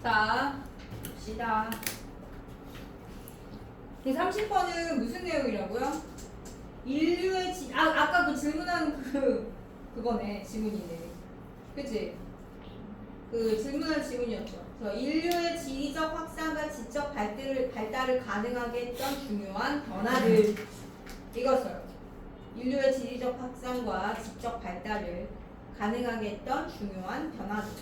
좋다. 봅시다. 30번은 무슨 내용이라고요? 인류의 아까 그 질문한 그거네. 질문이네. 그치? 그 질문한 질문이었죠. 그래서 인류의 지리적 확산과 지적 발달을 가능하게 했던 중요한 변화를 읽었어요. 인류의 지리적 확산과 지적 발달을 가능하게 했던 중요한 변화들.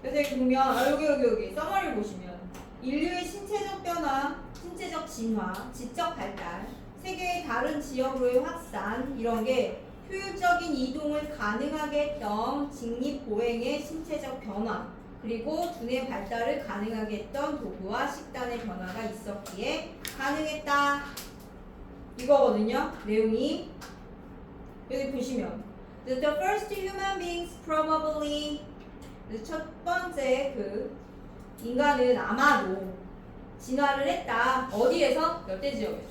그래서 여기 보면 여기 써머리 보시면 인류의 신체적 변화, 신체적 진화, 지적 발달, 세계의 다른 지역으로의 확산 이런 게 효율적인 이동을 가능하게 했던 직립보행의 신체적 변화 그리고 두뇌 발달을 가능하게 했던 도구와 식단의 변화가 있었기에 가능했다. 이거거든요. 내용이 여기 보시면 The first human beings probably 첫 번째 그 인간은 아마도 진화를 했다. 어디에서? 열대 지역에서.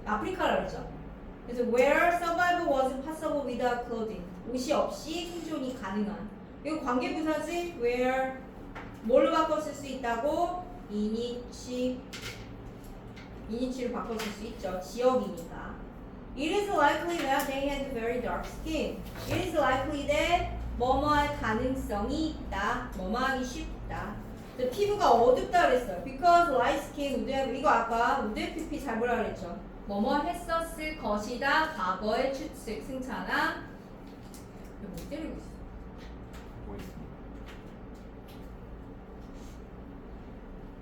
아프리카라 그랬죠. 그래서 where survival was possible without clothing. 옷이 없이 생존이 가능한. 이거 관계부사지 where 뭘로 바꿨을 수 있다고? 이니치로 바꿔 쓸 수 있죠. 지역이니까. It is likely that they had very dark skin. It is likely that 뭐뭐할 가능성이 있다. 뭐뭐하기 쉽다. 피부가 어둡다 그랬어요. Because light skin would have 이거 아까 would have PP 잘 보라 그랬죠. 뭐뭐 했었을 것이다. 과거의 추측 승차나 뭐 때리고 있어.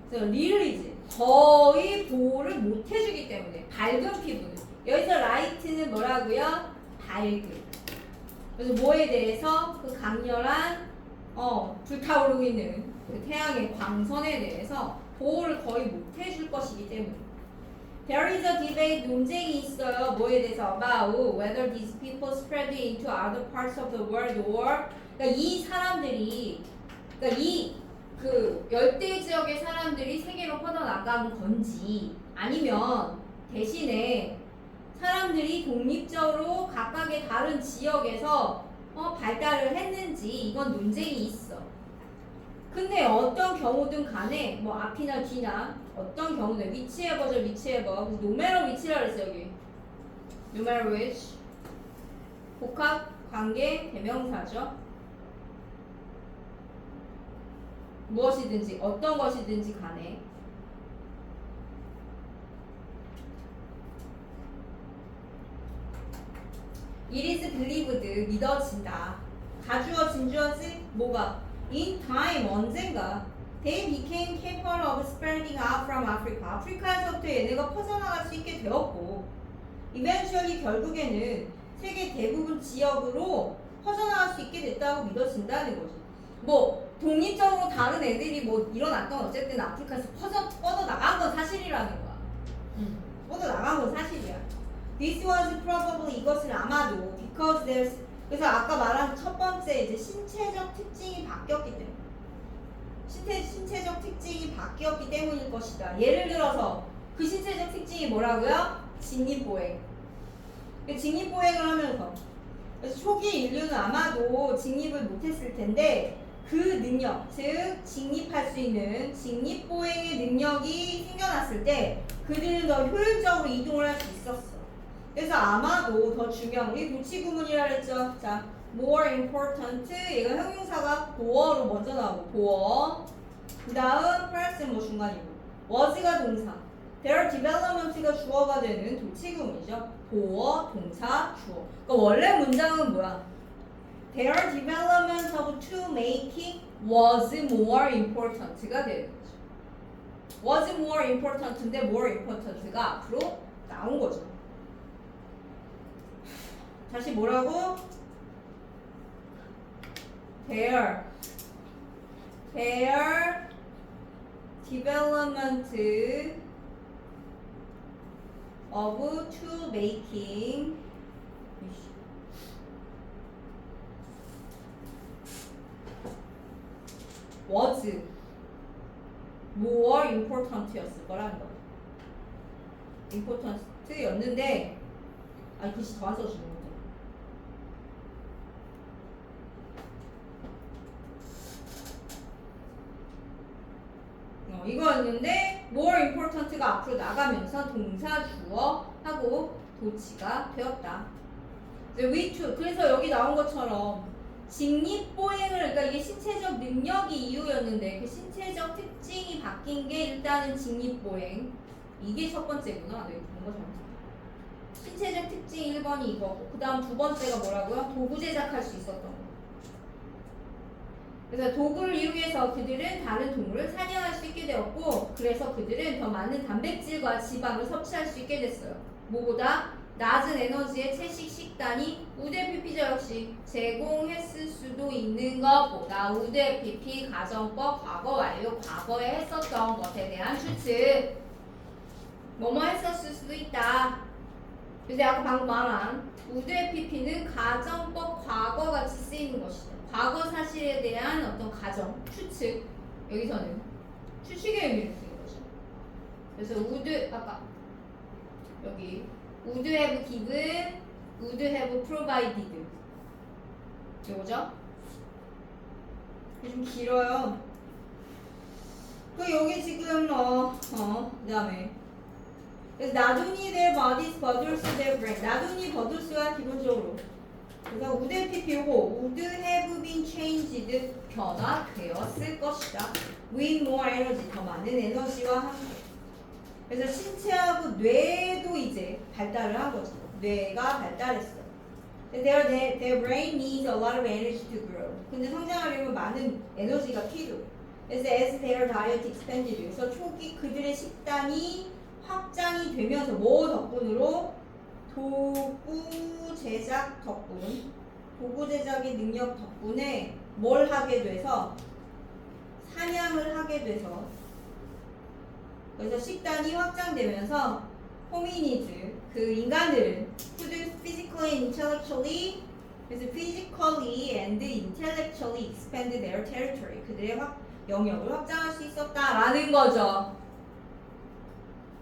그래서 리얼이지. 거의 보호를 못 해주기 때문에 밝은 피부는 여기서 라이트는 뭐라고요? 밝은. 그래서 뭐에 대해서 그 강렬한 불타오르고 있는 그 태양의 광선에 대해서 보호를 거의 못 해줄 것이기 때문에 There is a debate 논쟁이 있어요. 뭐에 대해서 about whether these people spread into other parts of the world or 그러니까 이 사람들이 그러니까 이 그 열대 지역의 사람들이 세계로 퍼져나간 건지 아니면 대신에 사람들이 독립적으로 각각의 다른 지역에서 발달을 했는지 이건 논쟁이 있어. 근데 어떤 경우든 간에 뭐 앞이나 뒤나 어떤 경우든 whichever죠 whichever no matter which라 그랬어 여기 no matter which 복합 관계 대명사죠. 무엇이든지 어떤 것이든지 간에 It is believed 믿어진다. 가주어 진주어지 뭐가 in time 언젠가 they became capable of spreading out from Africa. 아프리카에서부터 얘네가 퍼져나갈 수 있게 되었고 eventually 결국에는 세계 대부분 지역으로 퍼져나갈 수 있게 됐다고 믿어진다는 거지. 뭐 독립적으로 다른 애들이 뭐 일어났던 어쨌든 아프리카에서 뻗어나간 건 사실이라는 거야. 뻗어나간 건 사실이야. This was probably 이것은 아마도 because there's 그래서 아까 말한 첫 번째 이제 신체적 특징이 바뀌었기 때문에 신체적 특징이 바뀌었기 때문일 것이다. 예를 들어서 그 신체적 특징이 뭐라고요? 직립보행. 직립보행을 하면서 그래서 초기 인류는 아마도 직립을 못했을 텐데 그 능력, 즉 직립할 수 있는 직립보행의 능력이 생겨났을 때 그들은 더 효율적으로 이동을 할 수 있었어. 그래서 아마도 더 중요한 우리 교치구문이라 그랬죠. 자, more important 얘가 형용사가 door로 먼저 나오고 door 그 다음 perhaps 뭐 중간이고 was가 동사 their development가 주어가 되는 도치구문이죠. door 동사 주어. 그러니까 원래 문장은 뭐야? Their development of tool making was more important가 되는 거죠. was more important인데 more important가 앞으로 나온 거죠. 다시 뭐라고? Their development of tool making was more important였을 거라는 거죠. important였는데 글씨 더 안 써주는 거죠. 이거였는데 more important가 앞으로 나가면서 동사 주어 하고 도치가 되었다. 그래서 여기 나온 것처럼 직립보행을 그러니까 이게 신체적 능력이 이유였는데 그 신체적 특징이 바뀐 게 일단은 직립보행 이게 첫 번째구나. 네, 뭔가 잘못했다. 신체적 특징 1번이 이거고 그 다음 두 번째가 뭐라고요? 도구 제작할 수 있었던 거. 그래서 도구를 이용해서 그들은 다른 동물을 사냥할 수 있게 되었고 그래서 그들은 더 많은 단백질과 지방을 섭취할 수 있게 됐어요. 뭐보다 낮은 에너지의 채식 식단이 우대피피죠. 역시 제공했을 수도 있는 것보다 우대피피 가정법 과거 완료 과거에 했었던 것에 대한 추측 뭐뭐 했었을 수도 있다. 그래서 아까 방금 말한 우대피피는 가정법 과거같이 쓰이는 것이죠. 과거 사실에 대한 어떤 가정, 추측 여기서는 추측의 의미를 쓰는 거죠. 그래서 아까 여기 would have given, would have provided 이거죠? 좀 길어요. 그 여기 지금 그다음에 그래서 not only their bodies but also their brain. not only but also가 기본적으로 그래서 would have 요거 would have been changed 변화되었을 것이다. with more energy 더 많은 에너지와 함께. 그래서 신체하고 뇌도 이제 발달을 한 거죠. 뇌가 발달했어요. Their brain needs a lot of energy to grow. 근데 성장하려면 많은 에너지가 필요해. 그래서 as their diet expanded. 그래서 초기 그들의 식단이 확장이 되면서 뭐 덕분으로? 도구 제작 덕분. 도구 제작의 능력 덕분에 뭘 하게 돼서? 사냥을 하게 돼서 그래서 식단이 확장되면서 호미니드 그 인간들은 physically and intellectually 그래서 physically and intellectually expand their territory 그들의 영역을 확장할 수 있었다라는 거죠.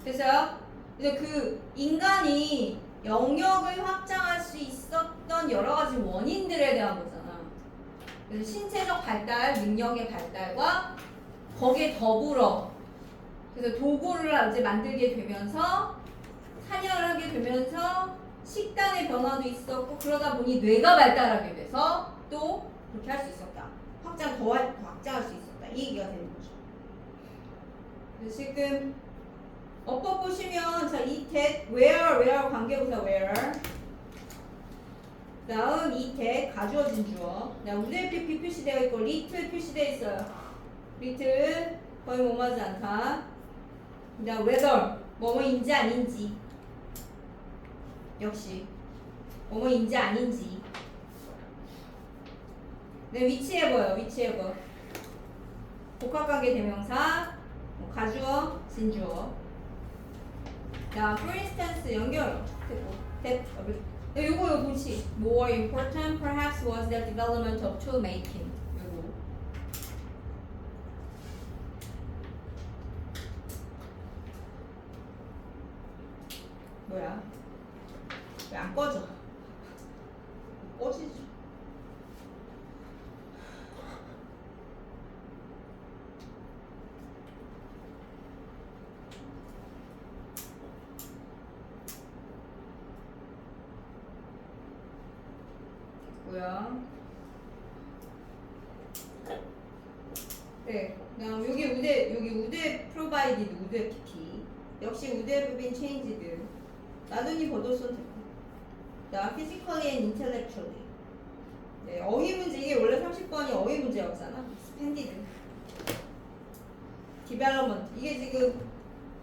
그래서 그 인간이 영역을 확장할 수 있었던 여러 가지 원인들에 대한 거잖아. 그래서 신체적 발달, 능력의 발달과 거기에 더불어 그래서 도구를 이제 만들게 되면서 사냥을 하게 되면서 식단의 변화도 있었고 그러다 보니 뇌가 발달하게 돼서 또 그렇게 할 수 있었다. 더 확장할 수 있었다. 이 얘기가 되는 거죠. 그래서 지금 어법 보시면 자 이택 where 관계부사 where 다음 이택 가주어진 주어 우대피피 표시되어 있고 little 표시되어 있어요. little 거의 뭐하지 않다. 그다음 whether 뭐뭐인지 아닌지 역시 뭐뭐인지 아닌지 네 위치해봐요. 위치해봐. 복합관계 대명사 가주어 진주어 자 for instance 연결 요거 동시 more important perhaps was the development of tool making 뭐야? 왜 안 꺼져? 꺼지지. 뭐야? 네, 그다음 여기 우대 provided 우대 PT 역시 우대 have been changed. 나중에 버도선 나 physically and intellectually. 네, 어휘 문제 이게 원래 30번이 어휘 문제였잖아. expanded. development 이게 지금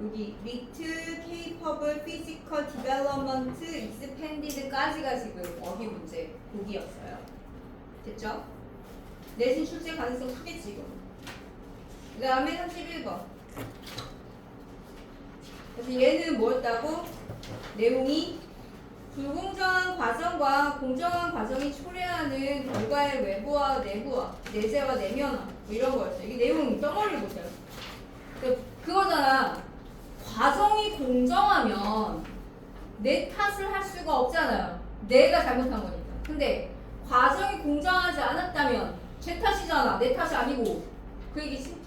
여기 with capable physical development expanded까지가 지금 어휘 문제 보기였어요. 됐죠? 내신 출제 가능성 크겠지 이거. 그 다음에 31번. 그래서 얘는 뭐였다고? 내용이 불공정한 과정과 공정한 과정이 초래하는 결과의 외부와 내부와 내재와 내면화 뭐 이런 거였어요. 이게 내용 덩어리 보세요. 그거잖아. 과정이 공정하면 내 탓을 할 수가 없잖아요. 내가 잘못한 거니까. 근데 과정이 공정하지 않았다면 제 탓이잖아. 내 탓이 아니고 그 얘기지?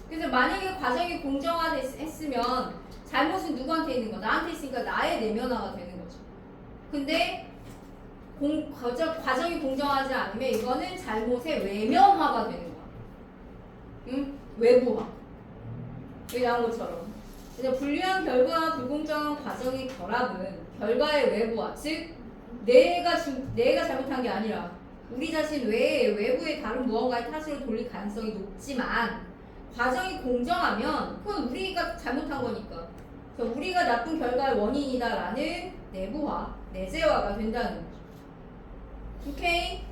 그래서 만약에 과정이 공정화했으면 잘못은 누구한테 있는 거? 나한테 있으니까 나의 내면화가 되는 거죠. 근데 과정이 공정하지 않으면 이거는 잘못의 외면화가 되는 거야. 응? 외부화. 여기 나온 것처럼. 그래서 불리한 결과와 불공정한 과정의 결합은 결과의 외부화, 즉 내가 잘못한 게 아니라 우리 자신 외에 외부의 다른 무언가의 탓으로 돌릴 가능성이 높지만 과정이 공정하면 그건 우리가 잘못한 거니까 그래서 우리가 나쁜 결과의 원인이다라는 내부화, 내재화가 된다는 거죠. 오케이?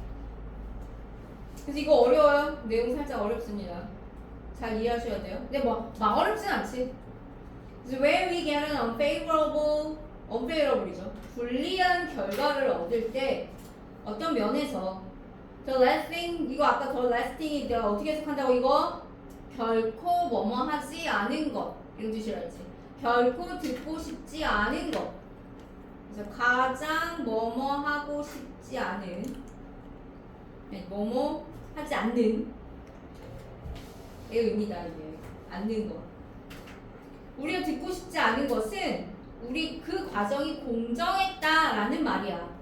그래서 이거 어려워요. 내용 살짝 어렵습니다. 잘 이해하셔야 돼요. 근데 막 어렵진 않지. 그래서 when we get an unfavorable이죠. 불리한 결과를 얻을 때 어떤 면에서 the lasting 이거 아까 the lasting이 내가 어떻게 해석한다고 이거 결코 뭐뭐 하지 않은 것 이런 뜻이라 했지. 결코 듣고 싶지 않은 것. 그래서 가장 뭐뭐 하고 싶지 않은 뭐뭐 하지 않는 의 의미다 이게 않는 것. 우리가 듣고 싶지 않은 것은 우리 그 과정이 공정했다라는 말이야.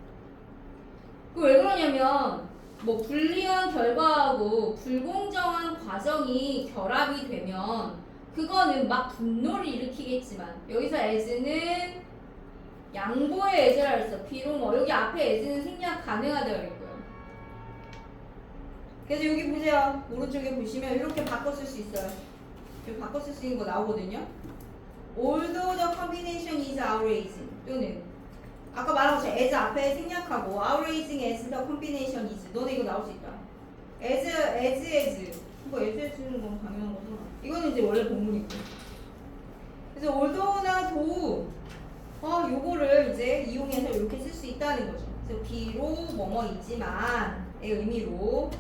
그 왜 그러냐면 뭐 불리한 결과하고 불공정한 과정이 결합이 되면 그거는 막 분노를 일으키겠지만 여기서 as는 양보의 as라 했어. 비록 뭐 여기 앞에 as는 생략 가능하다고 했고요. 그래서 여기 보세요. 오른쪽에 보시면 이렇게 바꿔 쓸 수 있어요. 여기 바꿔 쓸 수 있는 거 나오거든요. Although the combination is outraging 또는 아까 말한 것처럼 as 앞에 생략하고 outraging as the combination is 너네 이거 나올 수 있다. as 뭐 as는 건 당연한 거잖아. 이거는 이제 원래 본문이고. 그래서 although나 though 요거를 이제 이용해서 이렇게 쓸 수 있다는 거죠. 그래서 비록 뭐뭐이지만의 의미로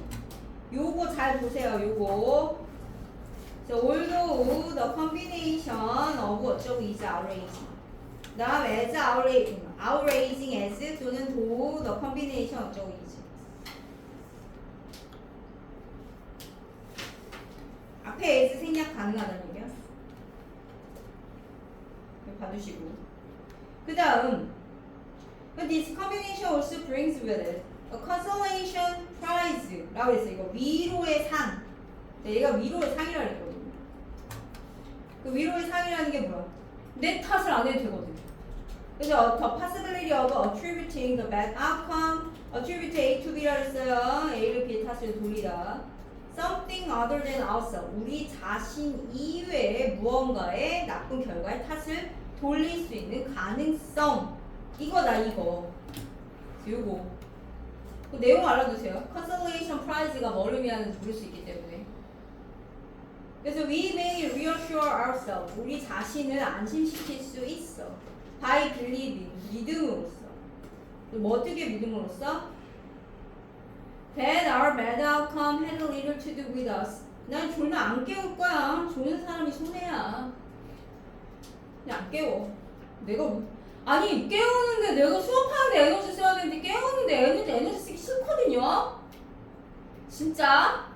요거 잘 보세요. 요거 So although the combination of 어쩌고 is outraging 그 다음 as outraging as 또는 though the combination 어쩌고 is 앞에 as 생략 가능하다는 얘기야. 봐두시고 그 다음 This combination also brings with it a consolation prize 라고 했어. 이거 위로의 상. 얘가 위로의 상이라고 했거든요. 그 위로의 상이라는 게 뭐야? 내 탓을 안 해도 되거든. 그래서 the possibility of attributing the bad outcome, attribute A to B라고 했어요. A를 B의 탓을 돌리다. Something other than ourselves. 우리 자신 이외의 무언가의 나쁜 결과의 탓을 돌릴 수 있는 가능성. 이거다 이거. 요거. 그 내용 알아두세요. Consolation prize가 뭘 의미하는지 모를 수 있기 때문에. 그래서 we may reassure ourselves. 우리 자신을 안심시킬 수 있어. By believing. 믿음으로써. 뭐 어떻게 믿음으로써? That our bad outcome had little to do with us. 난 졸면 안 깨울 거야. 조는 사람이 손해야. 그냥 안 깨워. 내가 아니 깨우는데 내가 수업하는데 에너지 써야 되는데 깨우는데 에너지 쓰기 싫거든요. 진짜.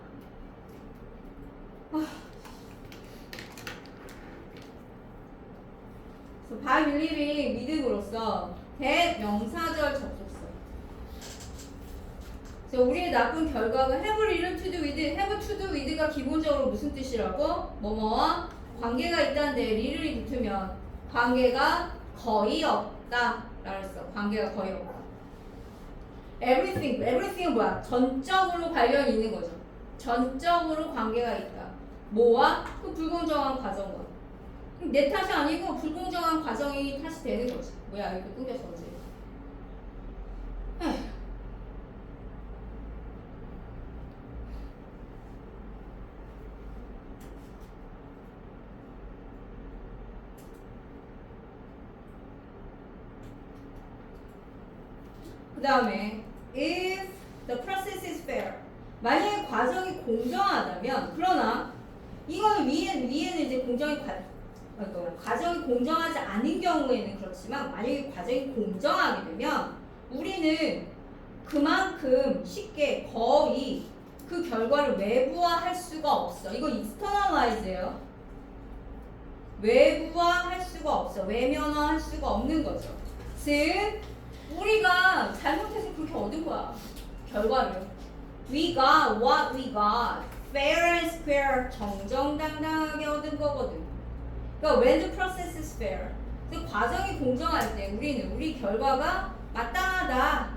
그래서 by believing 믿음으로써 that 명사절 접속사. 그래서 우리의 나쁜 결과가 have little to do with, have to do with가 기본적으로 무슨 뜻이라고? 뭐뭐와 관계가 있다는데 little이 붙으면 관계가 거의 없다 라고 했어. 관계가 거의 없다. everything은 뭐야? 전적으로 관련이 있는 거죠. 전적으로 관계가 있다. 뭐와? 그 불공정한 과정과. 내 탓이 아니고 불공정한 과정이 탓이 되는 거지. 뭐야 이렇게 끊겼어 언제? 그 다음에 if the process is fair 만약에 과정이 공정하다면 그러나 이거는 위에는 이제 과정이 공정하지 않은 경우에는 그렇지만 만약에 과정이 공정하게 되면 우리는 그만큼 쉽게 거의 그 결과를 외부화할 수가 없어. 이거 externalize예요. 외부화할 수가 없어. 외면화할 수가 없는 거죠. 즉 우리가 잘못해서 그렇게 얻은 거야. 결과를. We got what we got. Fair and square. 정정당당하게 얻은 거거든. 그러니까 when the process is fair. 그 과정이 공정할 때 우리는 우리 결과가 마땅하다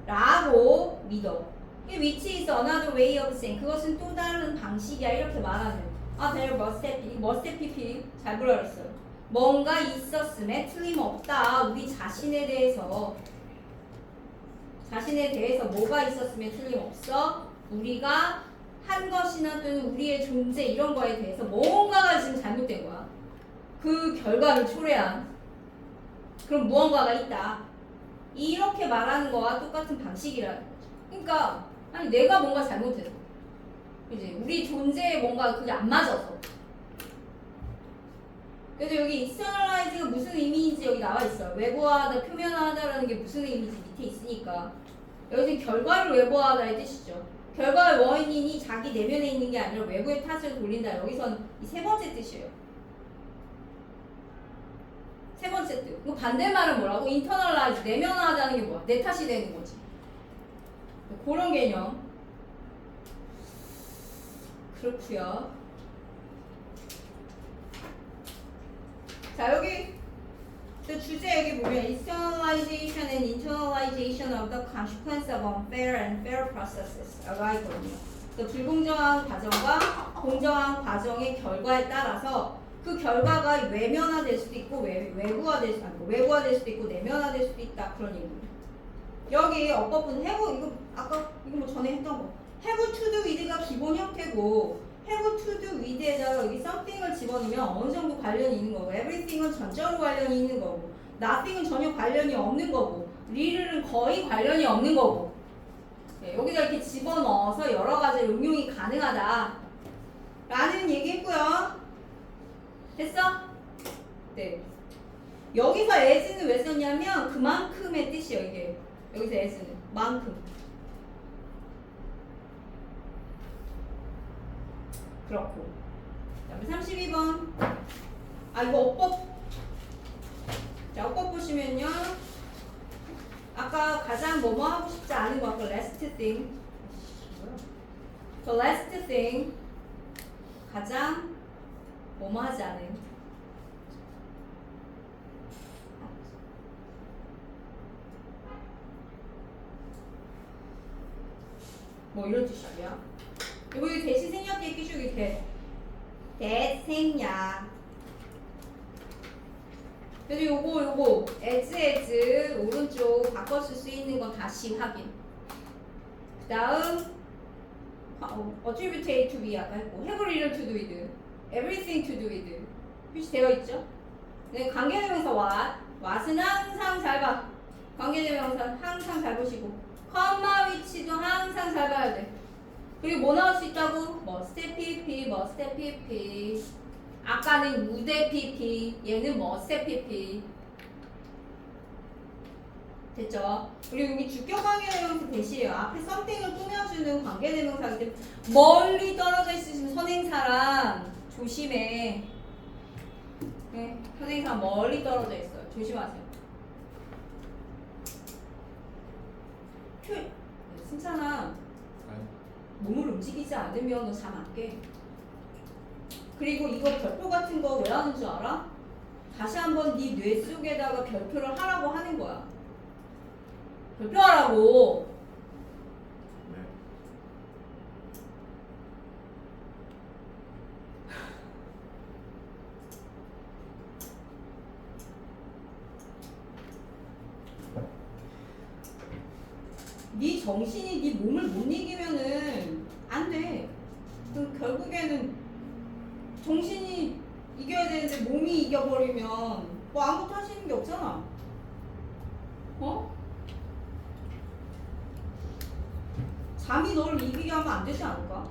라고 믿어. Which is another way of saying. 그것은 또 다른 방식이야. 이렇게 말하는. there must be 잘 불러냈어요. 뭔가 있었음에 틀림없다. 우리 자신에 대해서 뭐가 있었음에 틀림없어. 우리가 한 것이나 또는 우리의 존재 이런 거에 대해서 뭔가가 지금 잘못된 거야. 그 결과를 초래한 그런 무언가가 있다. 이렇게 말하는 거와 똑같은 방식이라는 거죠. 그러니까 아니 내가 뭔가 잘못해서 이제 우리 존재에 뭔가 그게 안 맞아서. 그래서 여기 externalize가 무슨 의미인지 여기 나와 있어요. 외부화하다, 표면화하다라는 게 무슨 의미인지 밑에 있으니까. 여기서 결과를 외부화하다의 뜻이죠. 결과의 원인이 자기 내면에 있는 게 아니라 외부의 탓을 돌린다. 여기선 이 세 번째 뜻이에요. 세 번째 뜻. 그 반대말은 뭐라고? internalize, 내면화하다는 게 뭐야? 내 탓이 되는 거지. 그런 개념. 그렇구요. 자 여기 또 주제 여기 보면 externalization and internalization of the consequence of unfair and fair processes 라고 있거든요. 그 불공정한 과정과 공정한 과정의 결과에 따라서 그 결과가 외면화될 수도 있고 외부화될 수도 있고 내면화될 수도 있다 그런 얘기입니다. 여기 어법은 have 이거 아까 이거 뭐 전에 했던 거 have to do with가 기본 형태고 have to do with에다가 여기 something을 집어넣으면 어느 정도 관련이 있는 거고 everything은 전적으로 관련이 있는 거고 nothing은 전혀 관련이 없는 거고 real은 거의 관련이 없는 거고 네, 여기다 이렇게 집어넣어서 여러 가지 응용이 가능하다 라는 얘기했고요. 됐어? 네. 여기서 as는 왜 썼냐면 그만큼의 뜻이에요. 이게 여기서 as는 만큼. 그렇고. 그다음에 32번. 이거 어법. 자, 어법 보시면요. 아까 가장 뭐뭐 하고 싶지 않은 거 아까 last thing. The last thing. 가장 뭐뭐 하지 않은. 뭐 이런 뜻이야. 이거 대시 생략 얘기 주기 대생략. 그래서 요거 as 오른쪽 바꿨을 수 있는 건 다시 확인. 그 다음 attribute A to B 아까 했고 have little to do with everything to do with 표시되어 있죠. 네, 관계대명사 what은 항상 잘 봐. 관계대명사 항상 잘 보시고 컴마 위치도 항상 잘 봐야 돼. 그리고 뭐 나올 수 있다고? must pp 아까는 would pp 얘는 must pp 됐죠? 그리고 여기 주격 관계대명사 대시에요. 앞에 something을 꾸며주는 관계대명사이기 때문에 멀리 떨어져 있으신 선행사랑 조심해. 네, 선행사 멀리 떨어져 있어요. 조심하세요. 승찬아 몸을 움직이지 않으면 너 잠 안 깨. 그리고 이거 별표 같은 거 왜 하는 줄 알아? 다시 한번 네 뇌 속에다가 별표를 하라고 하는 거야. 별표 하라고. 네 정신이 네 몸을 못 이기면은 안 돼. 그 결국에는 정신이 이겨야 되는데 몸이 이겨버리면 뭐 아무것도 할 수 있는 게 없잖아. 어? 잠이 너를 이기게 하면 안 되지 않을까?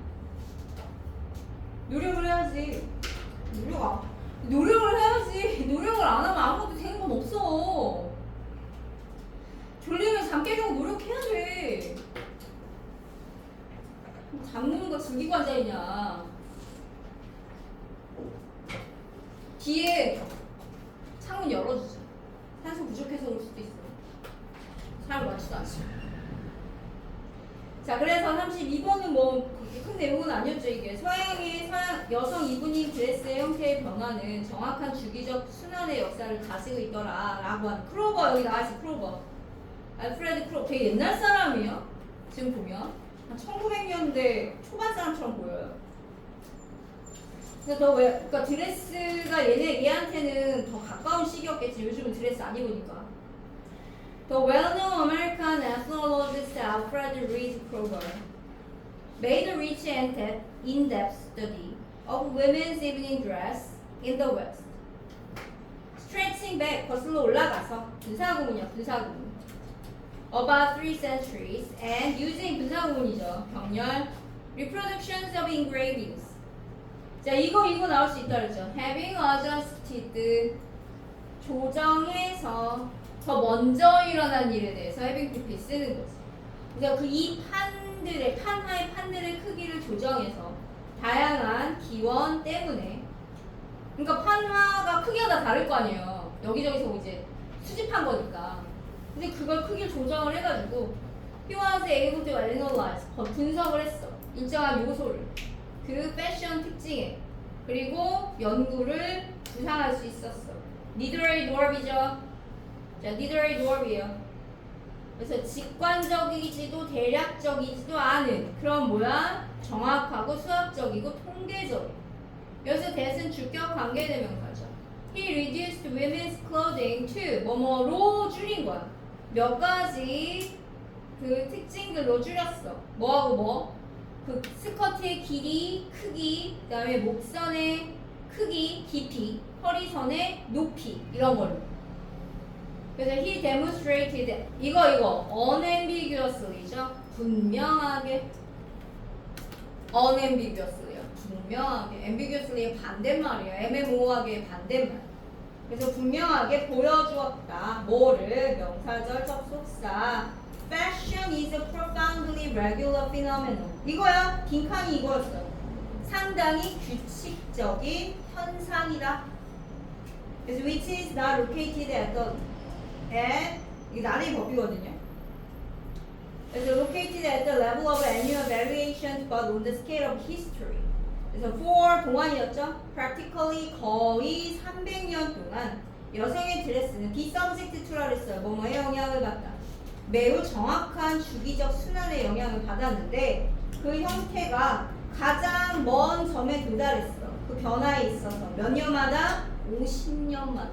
노력을 해야지. 노력을 해야지. 노력을 안 하면 아무것도 되는 건 없어. 졸리면 잠 깨려고 노력해야 돼. 장 보는 거 즐기고 앉아있냐. 뒤에 창문 열어주자. 산소 부족해서 올 수도 있어. 사람 많지도 않지. 자, 그래서 32번은 뭐 그렇게 큰 내용은 아니었죠. 이게 서양 여성 이브닝 드레스의 형태의 변화는 정확한 주기적 순환의 역사를 가지고 있더라 라고 하는. 크로버 여기 나와있어. 크로버 알프레드 크로버. 되게 옛날 사람이에요. 지금 보면 한 1900년대 초반 사람처럼 보여요. 그래서 그러니까 드레스가 얘한테는 더 가까운 시기였겠지. 요즘은 드레스 안 입으니까. The well-known American ethnologist Alfred Reed Kroeber made a rich and in-depth study of women's evening dress in the West. Stretching back, 거슬러 올라가서 분사구문이야, 분사구문. About 3 centuries and using 분사구문이죠. 병렬, reproductions of engravings. 자, 이거 나올 수 있다 그랬죠. Having adjusted, 조정해서 더 먼저 일어난 일에 대해서 having pp 쓰는 거지. 그래서 이 판하의 판들의 크기를 조정해서 다양한 기원 때문에, 그러니까 판화가 크기가 다 다를 거 아니에요. 여기저기서 이제 수집한 거니까. 근데 그걸 크기를 조정을 해가지고 he was able to analyze, 분석을 했어. 일정한 요소를. 그 패션 특징에, 그리고 연구를 구상할 수 있었어. 니드레이 노업이죠. 자, 니드레이 노업이에요. 그래서 직관적이지도 대략적이지도 않은 그런 뭐야? 정확하고 수학적이고 통계적인. 여기서 that은 주격 관계대명사죠. He reduced women's clothing to 뭐뭐로 줄인 거야. 몇 가지 그 특징들로 줄였어. 뭐하고 뭐? 그 스커트의 길이, 크기, 그 다음에 목선의 크기, 깊이, 허리선의 높이, 이런 걸로. 그래서 he demonstrated, 이거 unambiguously죠. 분명하게. unambiguously요. 분명하게. ambiguously의 반대말이에요. 애매모호하게 반대말. 그래서 분명하게 보여주었다. 뭐를? 명사절 접속사. Fashion is a profoundly regular phenomenon. 이거야. 빈칸이 이거였어요. 상당히 규칙적인 현상이다. 그래서 which is not located 이게 나의 법이거든요. 그래서 located at the level of annual variations but on the scale of history. 그래서 for 동안이었죠. Practically 거의 300년 동안 여성의 드레스는 be subject to라 그랬어요. 뭐뭐의 영향을 받다. 매우 정확한 주기적 순환의 영향을 받았는데 그 형태가 가장 먼 점에 도달했어. 그 변화에 있어서 몇 년마다? 50년마다.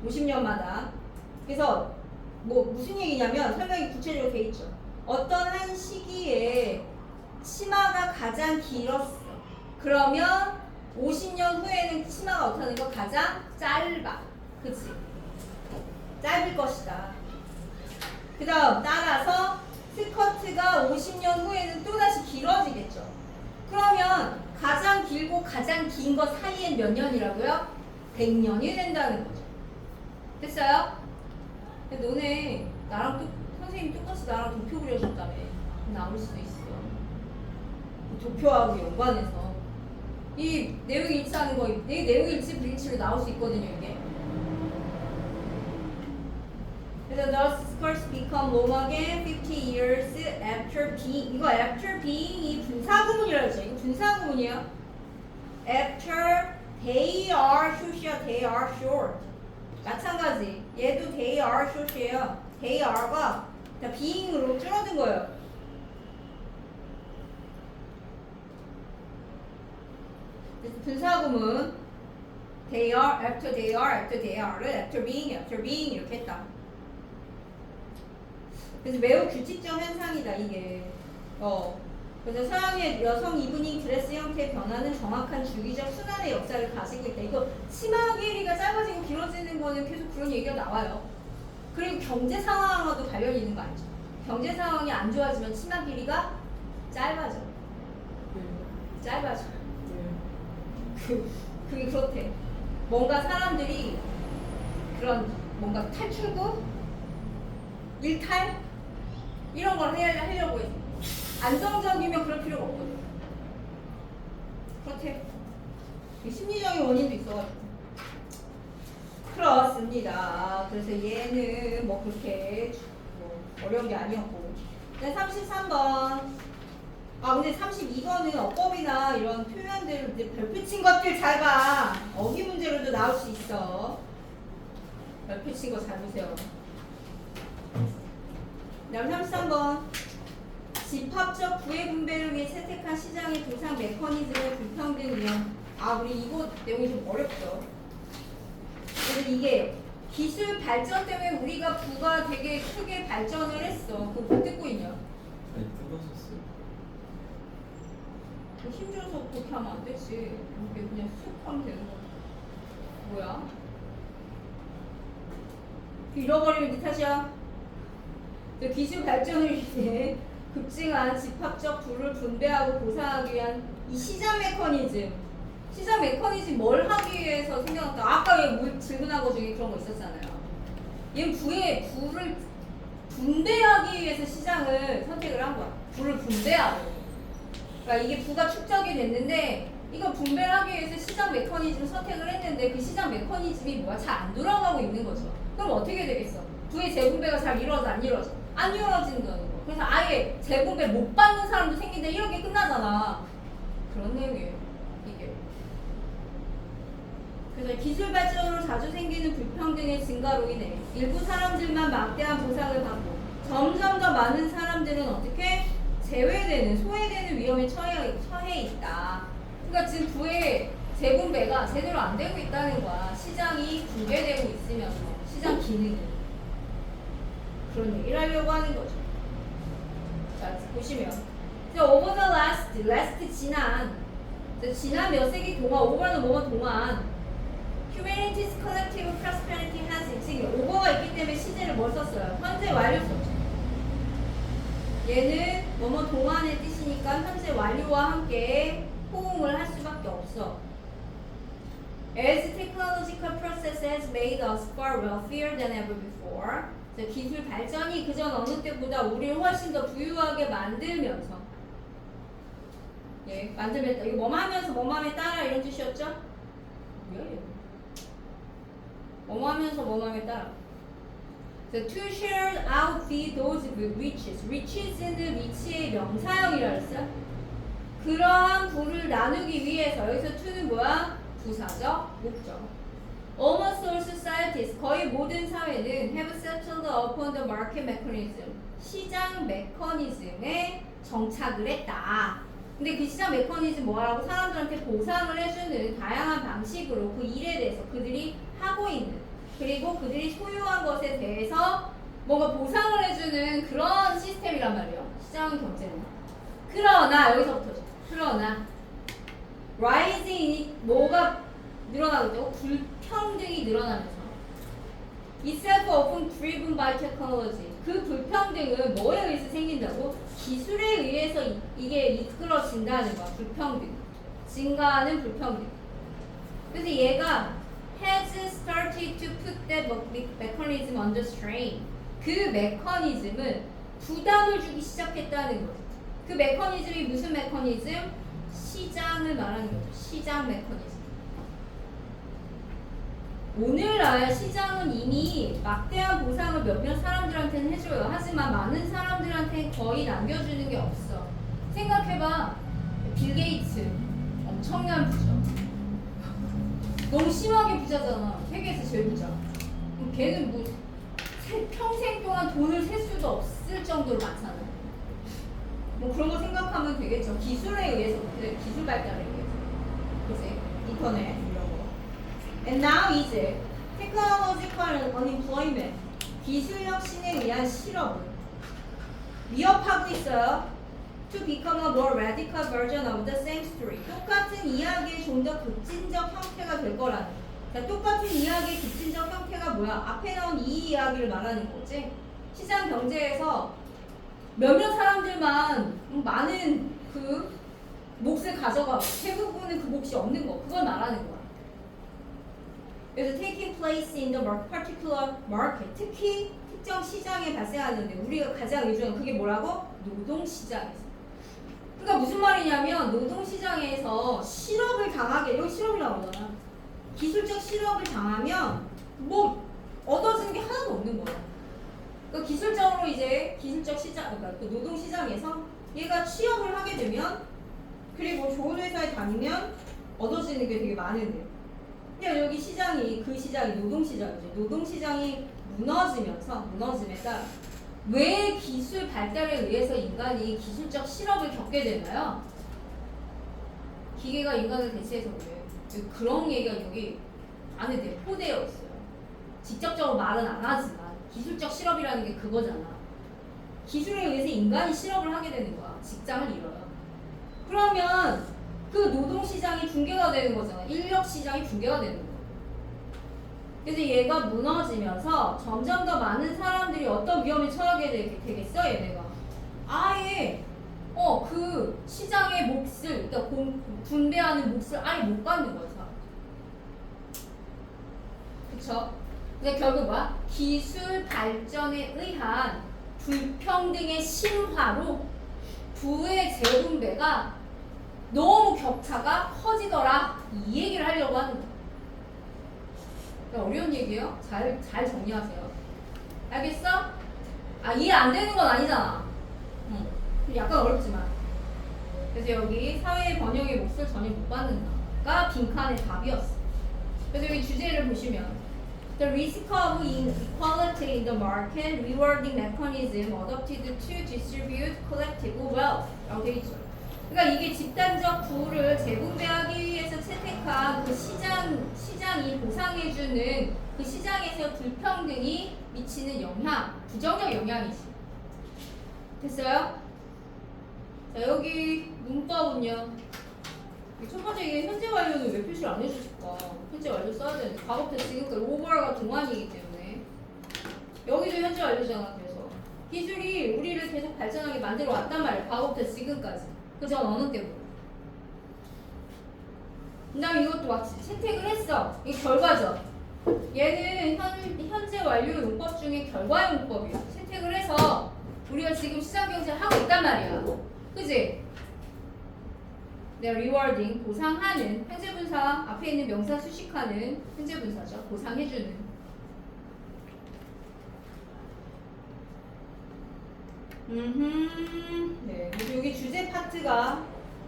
50년마다. 그래서 뭐 무슨 얘기냐면 설명이 구체적으로 돼 있죠. 어떤 한 시기에 치마가 가장 길었어. 그러면 50년 후에는 치마가 어떻게 하는 거? 가장 짧아. 그치? 짧을 것이다. 그 다음 따라서 스커트가 50년 후에는 또다시 길어지겠죠. 그러면 가장 길고 가장 긴 거 사이엔 몇 년이라고요? 100년이 된다는 거죠. 됐어요? 근데 너네 나랑 선생님 똑같이 나랑 도표 그려줬다며. 나올 수도 있어. 도표하고 연관해서 이 내용 일치하는 거, 이 내용 일치 불일치로 나올 수 있거든요, 이게. 그래서 thus skirts become long again 50 years after being. 이거 after being이 분사구문이라고 했죠. 이거 분사구문이에요. After they are short이야. They are short. 마찬가지. 얘도 they are short이에요. they are가 being으로 줄어든 거예요. 그래서 분사구문 they are, after they are, after they are를 after being 이렇게 했다. 그래서 매우 규칙적 현상이다 이게. 그래서 서양의 여성 이브닝 드레스 형태의 변화는 정확한 주기적 순환의 역사를 가지고 있다. 이거 치마 길이가 짧아지고 길어지는 거는 계속 그런 얘기가 나와요. 그리고 경제 상황하고도 관련이 있는 거 알죠? 경제 상황이 안 좋아지면 치마 길이가 짧아져. 짧아져. 그게 그렇대. 뭔가 사람들이 그런 뭔가 탈출구, 일탈 이런 걸 하려고 해. 안정적이면 그럴 필요가 없거든. 그렇대. 심리적인 원인도 있어가지고. 그렇습니다. 그래서 얘는 뭐 그렇게 뭐 어려운 게 아니었고. 33번. 아 근데 32번은 어법이나 이런 표현들 이제 별표 친 것들 잘 봐. 어휘 문제로도 나올 수 있어. 별표 친 거 잘 보세요. 다음 33번. 집합적 부의 분배를 위해 채택한 시장의 보상 메커니즘의 불평등 위험. 아 우리 이거 내용이 좀 어렵죠. 그래서 이게 기술 발전 때문에 우리가 부가 되게 크게 발전을 했어. 그거 못 듣고 있냐? 아니 뜯었었어요. 힘줘서 그렇게 하면 안 되지. 이렇게 그냥 쑥 하면 되는 거. 뭐야? 잃어버리면 네 탓이야. 기술 발전을 위해 급증한 집합적 부를 분배하고 보상하기 위한 이 시장 메커니즘. 시장 메커니즘 뭘 하기 위해서 생겨났다. 아까 왜 질문한 거 중에 그런 거 있었잖아요. 얘는 부를 분배하기 위해서 시장을 선택을 한 거야. 부를 분배하고. 그러니까 이게 부가 축적이 됐는데 이거 분배를 하기 위해서 시장 메커니즘 선택을 했는데 그 시장 메커니즘이 뭐야? 잘 안 돌아가고 있는 거죠. 그럼 어떻게 되겠어? 부의 재분배가 잘 이루어져 안 이루어져? 안 이루어진다는 거. 그래서 아예 재분배 못 받는 사람도 생긴다 이렇게 끝나잖아. 그런 내용이에요. 이게. 그래서 기술 발전으로 자주 생기는 불평등의 증가로 인해 일부 사람들만 막대한 보상을 받고 점점 더 많은 사람들은 어떻게 제외되는, 소외되는 위험에 처해 있다. 그러니까 지금 부의 재분배가 제대로 안 되고 있다는 거야. 시장이 붕괴되고 있으면서 시장 기능이 그런 얘기를 하려고 하는 거죠. 자 보시면 over the last 지난 몇 세기 동안 over는 뭐뭐 동안 humanity's collective prosperity has 지금 over가 있기 때문에 시제를 뭘 썼어요? 현재 완료 썼죠. 얘는 뭐뭐 동안의 뜻이니까 현재 완료와 함께 호응을 할 수밖에 없어. As technological process has made us far wealthier than ever before. 기술 발전이 그전 어느 때보다 우리를 훨씬 더 부유하게 만들면서 예, 만들면 이거 뭐뭐 하면서 뭐뭐 하면 따라 이런 뜻이었죠? 뭐야 얘? 뭐뭐 하면서 뭐뭐 하면 따라. So to share out those riches. riches는 위치의 명사형이라 했어요. 그러한 부를 나누기 위해서 여기서 to는 뭐야? 부사적 목적. Almost all societies, 거의 모든 사회는 have settled upon the market mechanism. 시장 메커니즘에 정착을 했다. 근데 그 시장 메커니즘 뭐라고 사람들한테 보상을 해주는 다양한 방식으로 그 일에 대해서 그들이 하고 있는 그리고 그들이 소유한 것에 대해서 뭔가 보상을 해주는 그런 시스템이란 말이에요. 시장 경제는. 그러나 여기서부터죠. 그러나 rising 뭐가 늘어나고 있다고? 불평등이 늘어나면서 itself often driven by technology. 그 불평등은 뭐에 의해서 생긴다고? 기술에 의해서 이게 이끌어진다는 거야. 불평등. 증가하는 불평등. 그래서 얘가 has started to put that mechanism under strain. 그 메커니즘은 부담을 주기 시작했다는 거죠. 그 메커니즘이 무슨 메커니즘? 시장을 말하는 거죠. 시장 메커니즘. 오늘날 시장은 이미 막대한 보상을 몇몇 사람들한테는 해줘요. 하지만 많은 사람들한테는 거의 남겨주는 게 없어. 생각해봐. 빌 게이츠 엄청난 부자. 너무 심하게 부자잖아. 세계에서 제일 부자. 그럼 걔는 뭐 평생 동안 돈을 셀 수도 없을 정도로 많잖아. 뭐 그런 거 생각하면 되겠죠. 기술에 의해서, 기술 발달에 의해서. 그치? 인터넷 이런 거. And now 이제 technological unemployment, 기술 혁신에 의한 실업은 위협하고 있어요. To become a more radical version of the same story. 똑같은 이야기의 좀 더 급진적 형태가 될 거라는. 자, 똑같은 이야기의 급진적 형태가 뭐야? 앞에 나온 이 이야기를 말하는 거지. 시장 경제에서 몇몇 사람들만 많은 그 몫을 가져가고 대부분은 그 몫이 없는 거. 그걸 말하는 거야. 그래서 taking place in the particular market. 특히 특정 시장에 발생하는데 우리가 가장 의존한 그게 뭐라고? 노동시장에서. 그러니까 무슨 말이냐면 노동시장에서 실업을 당하게 여기 실업이라고 하잖아. 기술적 실업을 당하면 뭐 얻어지는 게 하나도 없는 거야. 그러니까 기술적으로 이제 기술적 시장 그러니까 그 노동시장에서 얘가 취업을 하게 되면 그리고 좋은 회사에 다니면 얻어지는 게 되게 많은데 근데 여기 시장이 그 시장이 노동시장이죠. 노동시장이 무너지면서 왜 기술 발달에 의해서 인간이 기술적 실업을 겪게 되나요? 기계가 인간을 대체해서 그래. 그런 얘기가 여기 안에 내포되어 있어요. 직접적으로 말은 안 하지만 기술적 실업이라는 게 그거잖아. 기술에 의해서 인간이 실업을 하게 되는 거야. 직장을 잃어요. 그러면 그 노동시장이 붕괴가 되는 거잖아. 인력시장이 붕괴가 되는 거야. 그래서 얘가 무너지면서 점점 더 많은 사람들이 어떤 위험에 처하게 되겠어 얘네가 아예 그 시장의 몫을 그러니까 분배하는 몫을 아예 못 받는 거야 사람. 그쵸? 근데 결국 뭐야? 기술 발전에 의한 불평등의 심화로 부의 재분배가 너무 격차가 커지더라 이 얘기를 하려고 하는 거야. 어려운 얘기예요. 잘 정리하세요. 알겠어? 이해 안 되는 건 아니잖아. 약간 어렵지만. 그래서 여기 사회의 번영의 몫을 전혀 못 받는다가 빈칸의 답이었어. 그래서 여기 주제를 보시면 The risk of inequality in the market rewarding mechanism adopted to distribute collective wealth 라고 되어 있죠. 그러니까 이게 집단적 부를 재분배하기 위해서 채택한 그 시장이 보상해주는 그 시장에서 불평등이 미치는 영향, 부정적 영향이지. 됐어요? 자, 여기 문법은요. 첫 번째 이게 현재 완료는 왜 표시를 안 해주실까? 현재 완료 써야 되는데 과거부터 지금까지 오버가 동안이기 때문에 여기도 현재 완료잖아. 그래서 기술이 우리를 계속 발전하게 만들어 왔단 말이야. 과거부터 지금까지. 그전 어느 때부터. 그 다음에 이것도 마치 채택을 했어. 이게 결과죠. 얘는 현재 완료 용법 중에 결과의 용법이야. 채택을 해서 우리가 지금 시장경제를 하고 있단 말이야. 그지? rewarding, 보상하는, 현재 분사, 앞에 있는 명사 수식하는 현재 분사죠. 보상해주는. 네, 그래서 여기 주제 파트가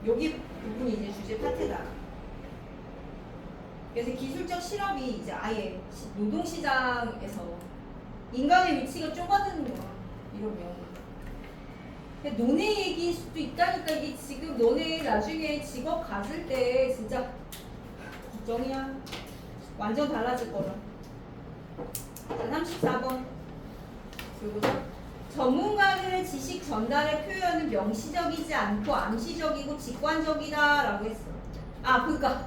여기 부분이 이제 주제 파트다. 그래서 기술적 실업이 이제 아예 노동시장에서 인간의 위치가 좁아지는 거야. 이러면. 너네 얘기일 수도 있다니까. 이게 지금 너네 나중에 직업 가질 때 진짜 걱정이야. 완전 달라질 거라. 자, 34번. 그리고죠. 전문가들의 지식 전달의 표현은 명시적이지 않고 암시적이고 직관적이다 라고 했어. 그러니까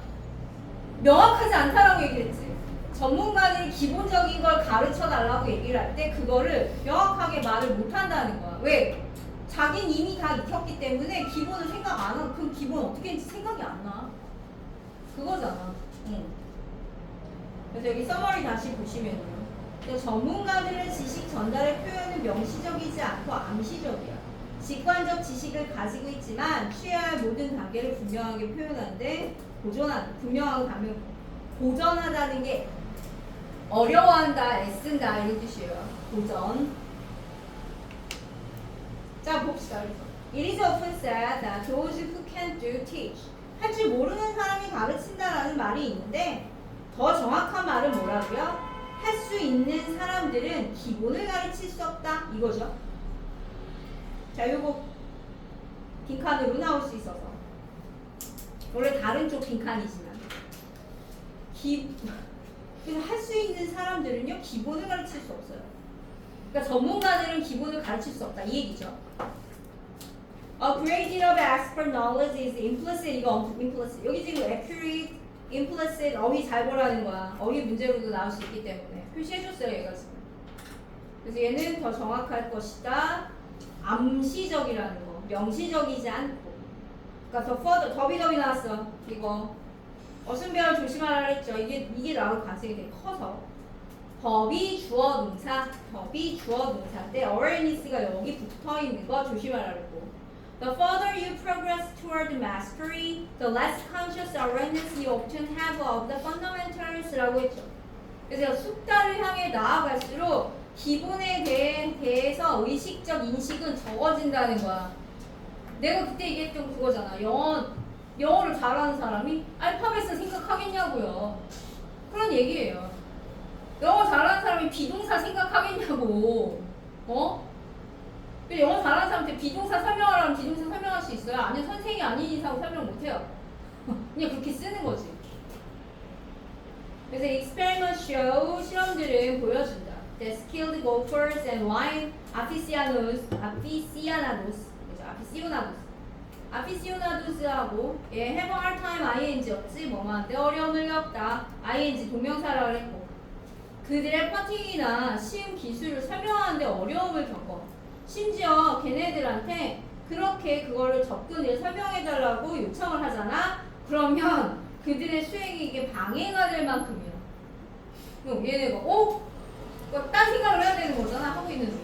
명확하지 않다라고 얘기했지. 전문가들이 기본적인 걸 가르쳐 달라고 얘기를 할 때 그거를 명확하게 말을 못 한다는 거야. 왜? 자기는 이미 다 익혔기 때문에 기본을 생각 안 하고 그럼 기본 어떻게 했는지 생각이 안 나. 그거잖아. 그래서 여기 서머리 다시 보시면요. 전문가들의 지식 전달의 표현은 명시적이지 않고 암시적이야. 직관적 지식을 가지고 있지만 취해야 할 모든 단계를 분명하게 표현하는데 보전하다는 게 어려워한다, 애쓴다 이런 뜻이에요. 보전. 자 봅시다. It is often said that those who can't do teach. 할 줄 모르는 사람이 가르친다라는 말이 있는데 더 정확한 말은 뭐라고요? 할 수 있는 사람들은 기본을 가르칠 수 없다 이거죠. 자 요거 빈칸으로 나올 수 있어서 원래 다른 쪽 빈칸이지만 그래서 할 수 있는 사람들은요 기본을 가르칠 수 없어요. 그러니까 전문가들은 기본을 가르칠 수 없다 이 얘기죠. A great deal of expert knowledge is implicit. 이거 implicit. 여기 지금 accurate, implicit 어휘 잘 보라는 거야. 어휘 문제로도 나올 수 있기 때문에 표시해줬어요 얘가 지금. 그래서 얘는 더 정확할 것이다. 암시적이라는 거. 명시적이지 않고. 그러니까 더 further, 더비더비 나왔어. 이거 어순배열 조심하라 했죠. 이게 나올 가능성이 되게 커서. 법이 주어 동사 때 awareness가 여기 붙어 있는 거 조심하라 그랬고 The further you progress toward mastery, the less conscious awareness you often have of the fundamentals라고 했죠. 그래서 숙달을 향해 나아갈수록 기본에 대해서 의식적 인식은 적어진다는 거야. 내가 그때 얘기했던 그거잖아. 영어를 잘하는 사람이 알파벳을 생각하겠냐고요. 그런 얘기예요. 영어 잘하는 사람이 비동사 생각하겠냐고. 영어 잘하는 사람한테 비동사 설명하라면 비동사 설명할 수 있어요? 아니면 선생이 아닌 이상 설명 못해요. 그냥 그렇게 쓰는 거지. 그래서 experiment show 실험들은 보여준다. The skilled golfers and wine aficionados하고 have a hard time ing였지 뭐만한데 어려움을 겪다 ing 동명사라고 했고 그들의 퍼팅이나 시음 기술을 설명하는데 어려움을 겪어. 심지어 걔네들한테 그렇게 그거를 접근을 설명해달라고 요청을 하잖아. 그러면 그들의 수행이 이게 방해가 될 만큼이야. 그럼 얘네가 딴 생각을 해야 되는 거잖아. 하고 있는 중에.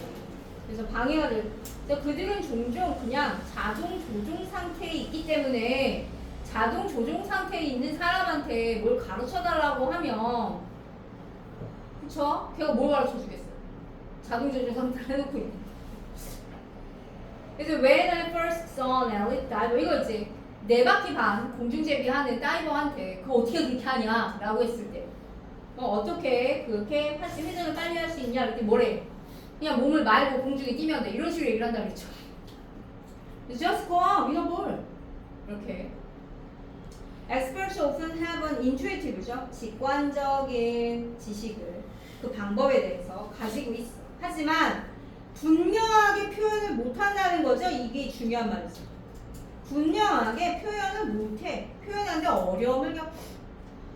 그래서 방해가 될. 그래서 그들은 종종 그냥 자동 조종 상태에 있기 때문에 자동 조종 상태에 있는 사람한테 뭘 가르쳐 달라고 하면 그쵸? 걔가 뭘 가르쳐 주겠어요? 자동 조종 상태를 해놓고 있는. 그래서 when I first saw an elite diver 이거 있지. 4바퀴 반 공중제비하는 다이버한테 그거 어떻게 그렇게 하냐 라고 했을 때 어떻게 그렇게 회전을 빨리 할 수 있냐 이렇게 뭐래. 그냥 몸을 말고 공중에 뛰면 돼. 이런 식으로 얘기를 한다 그랬죠. Just go on, win a ball. 이렇게. Experts often have an intuitive죠. 직관적인 지식을 그 방법에 대해서 가지고 있어. 하지만 분명하게 표현을 못한다는 거죠. 이게 중요한 말이죠. 분명하게 표현을 못해. 표현하는데 어려움을 겪어.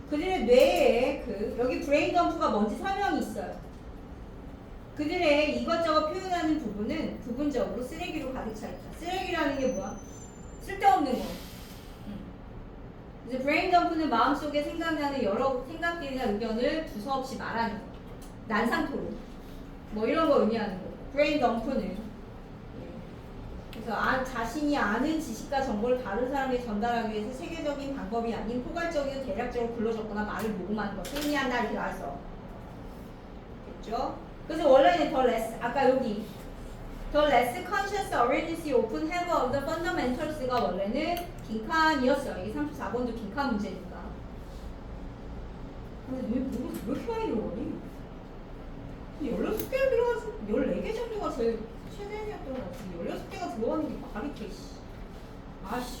그들의 뇌에 여기 브레인 덤프가 뭔지 설명이 있어요. 그들의 이것저것 표현하는 부분은 부분적으로 쓰레기로 가득 차 있다. 쓰레기라는 게 뭐야? 쓸데없는 거. 이제 브레인 덤프는 마음속에 생각나는 여러 생각들이나 의견을 두서없이 말하는 거. 난상토로. 뭐 이런 거 의미하는 거. 브레인 덤프는. 그래서 자신이 아는 지식과 정보를 다른 사람에게 전달하기 위해서 세계적인 방법이 아닌 포괄적이고 대략적으로 불러줬거나 말을 녹음하는 것. 의미한다 이렇게 나왔어. 됐죠? 그래서 원래는 더 less, 아까 여기 더 less conscious awareness you often have of the fundamentals가 원래는 빈칸이었어요. 이게 34번도 빈칸 문제니까. 근데 왜 이렇게 많이 들어가니? 16개를 들어가서 14개 정도가 제일 최대였던 것 같은데 16개가 들어가는 게 말이 돼. 아씨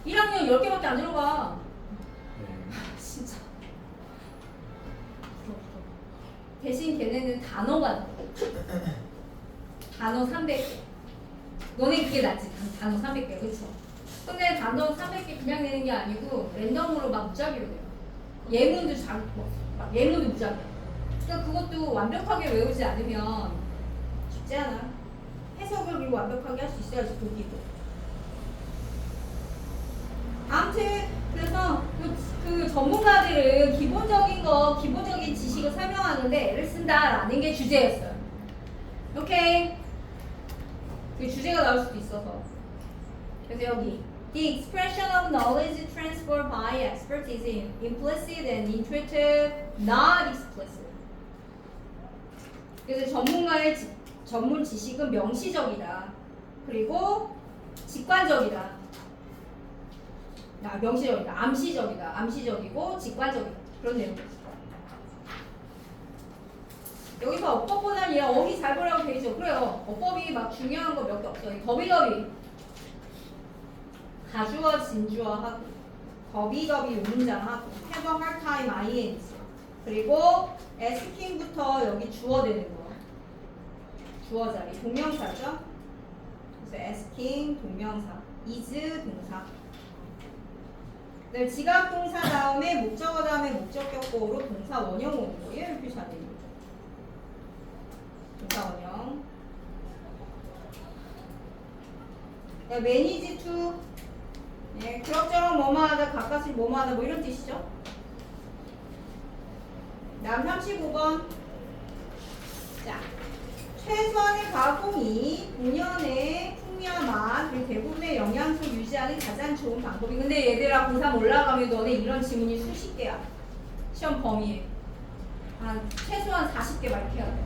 1학년 10개밖에 안 들어가. 진짜 대신 걔네는 단어가 단어 300개. 너네 그게 낫지. 단어 300개. 그쵸? 근데 단어 300개 그냥 내는 게 아니고 랜덤으로 막 무작위로 돼요. 예문도 예문도 무작위야. 그러니까 그것도 완벽하게 외우지 않으면 쉽지 않아. 해석을 그리고 완벽하게 할 수 있어야지 보기도. 아무튼 그래서 그 전문가들은 기본적인 지식을 설명하는데 애를 쓴다라는 게 주제였어요. 오케이. 그 주제가 나올 수도 있어서. 그래서 여기 The expression of knowledge transferred by experts is implicit and intuitive, not explicit. 그래서 전문가의 전문 지식은 명시적이다. 그리고 직관적이다. 명시적이다. 암시적이다. 암시적이고 직관적이다. 그런 내용이죠. 여기서 어법보다는 얘 어휘 잘 보라고 되죠. 그래요. 어법이 막 중요한 거 몇 개 없어요. 더비더비. 가주어 진주어하고 더비더비 문장하고 have a hard time ing. 그리고 asking부터 여기 주어 되는 거. 주어 자리. 동명사죠. 그래서 asking 동명사. is 동사. 네, 지각 동사 다음에 목적어 다음에 목적격보로 동사 원형 오는 거. 얘를 표시 안 되는 거죠. 동사 원형. 네, manage to. 네, 그럭저럭 뭐뭐 하다, 가까스로 뭐뭐 하다, 뭐 이런 뜻이죠. 다음 35번. 자, 최소한의 가공이 본연의 풍미와 그리고 대부분의 영양소 유지하는 가장 좋은 방법이. 근데 얘들아 고3 올라가면 너네 이런 지문이 수십 개야. 시험 범위에. 한 최소한 40개 막 이렇게 해야 돼.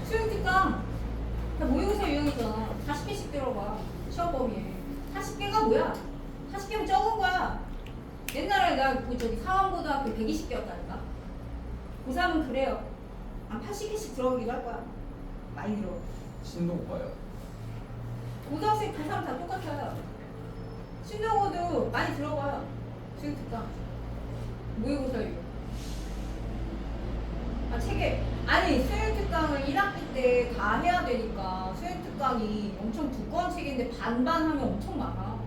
수용특강 다 모의고사 유형이잖아. 40개씩 들어가. 시험 범위에. 40개가 뭐야? 40개면 적은 거야. 옛날에 나그 저기 사원고등학교 120개였다니까. 고3은 그래요. 한 80개씩 들어가기도 할 거야. 많이 들어. 신동 봐요. 고등학생 고3 다 똑같아요. 신동호도 많이 들어가요. 수용특강. 모의고사 유형. 책에 아니 수행특강을 1학기 때 다 해야 되니까 수행특강이 엄청 두꺼운 책인데 반반 하면 엄청 많아.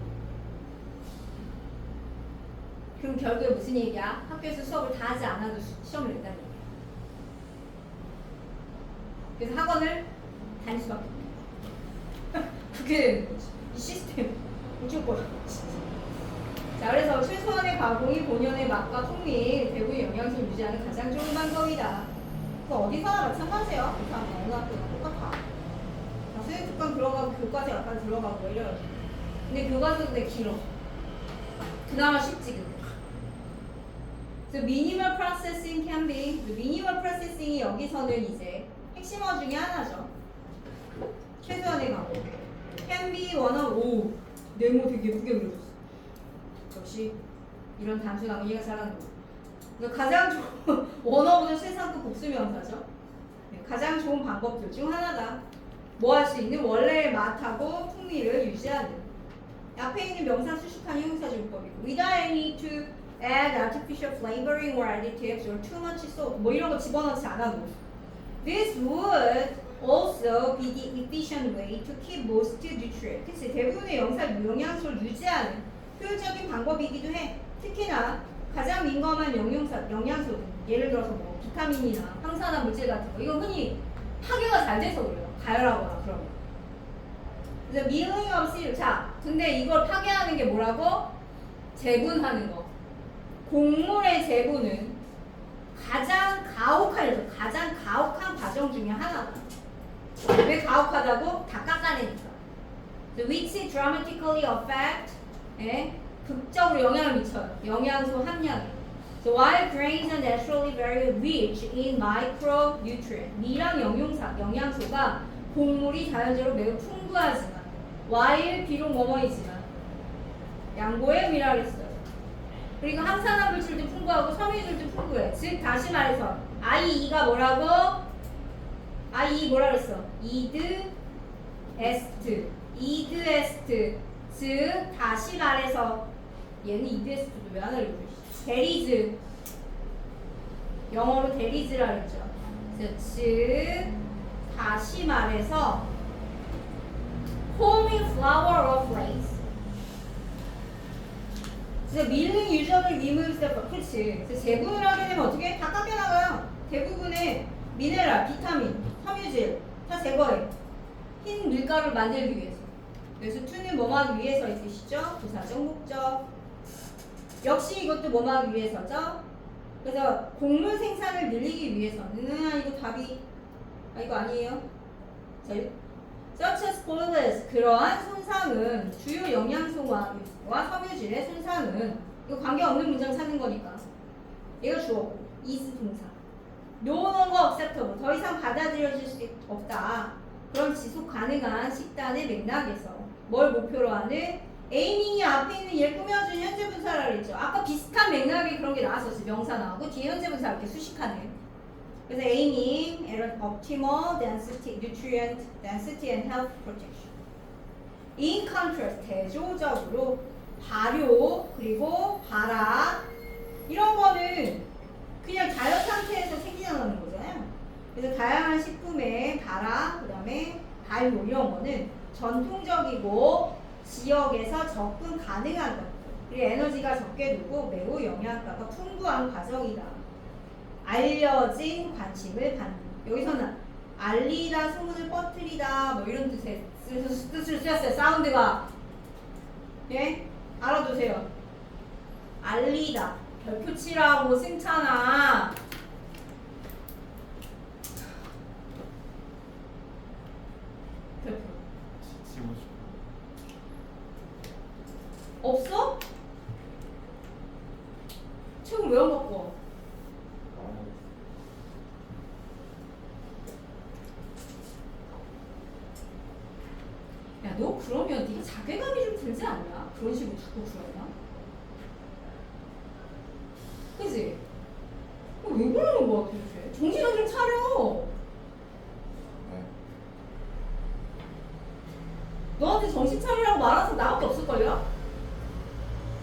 그럼 결국에 무슨 얘기야? 학교에서 수업을 다 하지 않아도 시험을 낸다는 얘기야. 그래서 학원을 다닐 수밖에 없네. 그게 되는 거지. 이 시스템 어쩔 거야. 자, 그래서 최소한의 가공이 본연의 맛과 풍미, 대부분 영양소를 유지하는 가장 좋은 방법이다. 그 어디서나 마찬가지예요. 이상 어느 학교나 똑같아. 수행특강 들어가고 교과서 약간 들어가고 이래요. 근데 교과서도 되게 길어. 그나마 쉽지 근데. 그래서 minimal processing can be. minimal processing이 여기서는 이제 핵심어 중에 하나죠. 최소한의 가공. can be one of. 오, 네모 되게 예쁘게 그려줬어. 역시 이런 단순한 이해가 잘하는 거. 가장 좋은 원어보다 최상급 복수명사죠. 가장 좋은 방법들 중 하나다. 뭐 할 수 있는 원래의 맛하고 풍미를 유지하는. 앞에 있는 명사 수식한 형용사준법이고 without any to add artificial flavoring or additives or too much salt 뭐 이런 거 집어넣지 않아도. This would also be the efficient way to keep most nutrients. 그치? 대부분의 영양소를 유지하는 효율적인 방법이기도 해. 특히나 가장 민감한 영양소, 예를 들어서 뭐 비타민이나 항산화 물질 같은 거, 이건 흔히 파괴가 잘 돼서 그래요. 가열하거나 그러면. 그래서 milling of cereal. 자, 근데 이걸 파괴하는 게 뭐라고? 재분하는 거. 곡물의 재분은 가장 가혹한 과정 중에 하나다. 왜 가혹하다고? 다 깎아내니까. which dramatically affect, 극적으로 영향을 미쳐요. 영양소 함량이. So while grains are naturally very rich in micronutrients, 미랑 영양소가 곡물이 자연적으로 매우 풍부하지만, while 비록 뭐뭐이지만, 양보의 미라 그랬어요. 그리고 항산화 물질도 풍부하고 섬유질도 풍부해. 즉 다시 말해서 IE가 뭐라고? IE 뭐라 그랬어? 이드 에스트. 즉 다시 말해서 얘는 이드에스트도 왜 안 알려줘? 데리즈. 영어로 데리즈라 그랬죠. 즉 다시 말해서 forming flour or flakes. 그래서 밀링 유전을 리무브 스텝. 그렇지. 그래서 재분을 하게 되면 어떻게? 다 깎여나가요. 대부분의 미네랄, 비타민, 섬유질 다 제거해. 흰 밀가루를 만들기 위해서. 그래서 to는 뭐뭐 하기 위해서 있으시죠? 부사적 목적. 역시 이것도 뭐뭐 하기 위해서죠? 그래서 곡물 생산을 늘리기 위해서는 이거 답이 이거 아니에요? 자, such as spoilers. 그러한 손상은 주요 영양소와 섬유질의 손상은 이거 관계없는 문장 찾는 거니까 얘가 주어고 is 동사. no longer acceptable. 더 이상 받아들여질 수 없다. 그럼 지속 가능한 식단의 맥락에서 뭘 목표로 하는? 에이밍이 앞에 있는 얘를 꾸며준 현재 분사라 그랬죠. 아까 비슷한 맥락에 그런 게 나왔었지. 명사 나오고 뒤에 현재 분사 이렇게 수식하는. 그래서 aiming at optimal density, nutrient density and health protection. In contrast, 대조적으로 발효 그리고 발화 이런 거는 그냥 자연 상태에서 생겨나는 거잖아요. 그래서 다양한 식품의 발화, 그 다음에 발효 이런 거는 전통적이고 지역에서 접근 가능한 것들, 그리고 에너지가 적게 들고 매우 영양가가 풍부한 과정이다. 알려진 관심을 받는. 여기서는 알리다, 소문을 퍼뜨리다 뭐 이런 뜻을 쓰였어요. 사운드가. 예? 알아두세요. 알리다. 별표 치라고 승찬아. 별표. 없어? 책은 왜 안 갖고 와? 야, 너 그러면 네가 자괴감이 좀 들지 않냐? 그런 식으로 자꾸 그러냐? 그지? 왜 그러는 거야 도대체? 정신을 좀 차려. 네. 너한테 정신 차리라고 말한 사람 나밖에 없을걸요?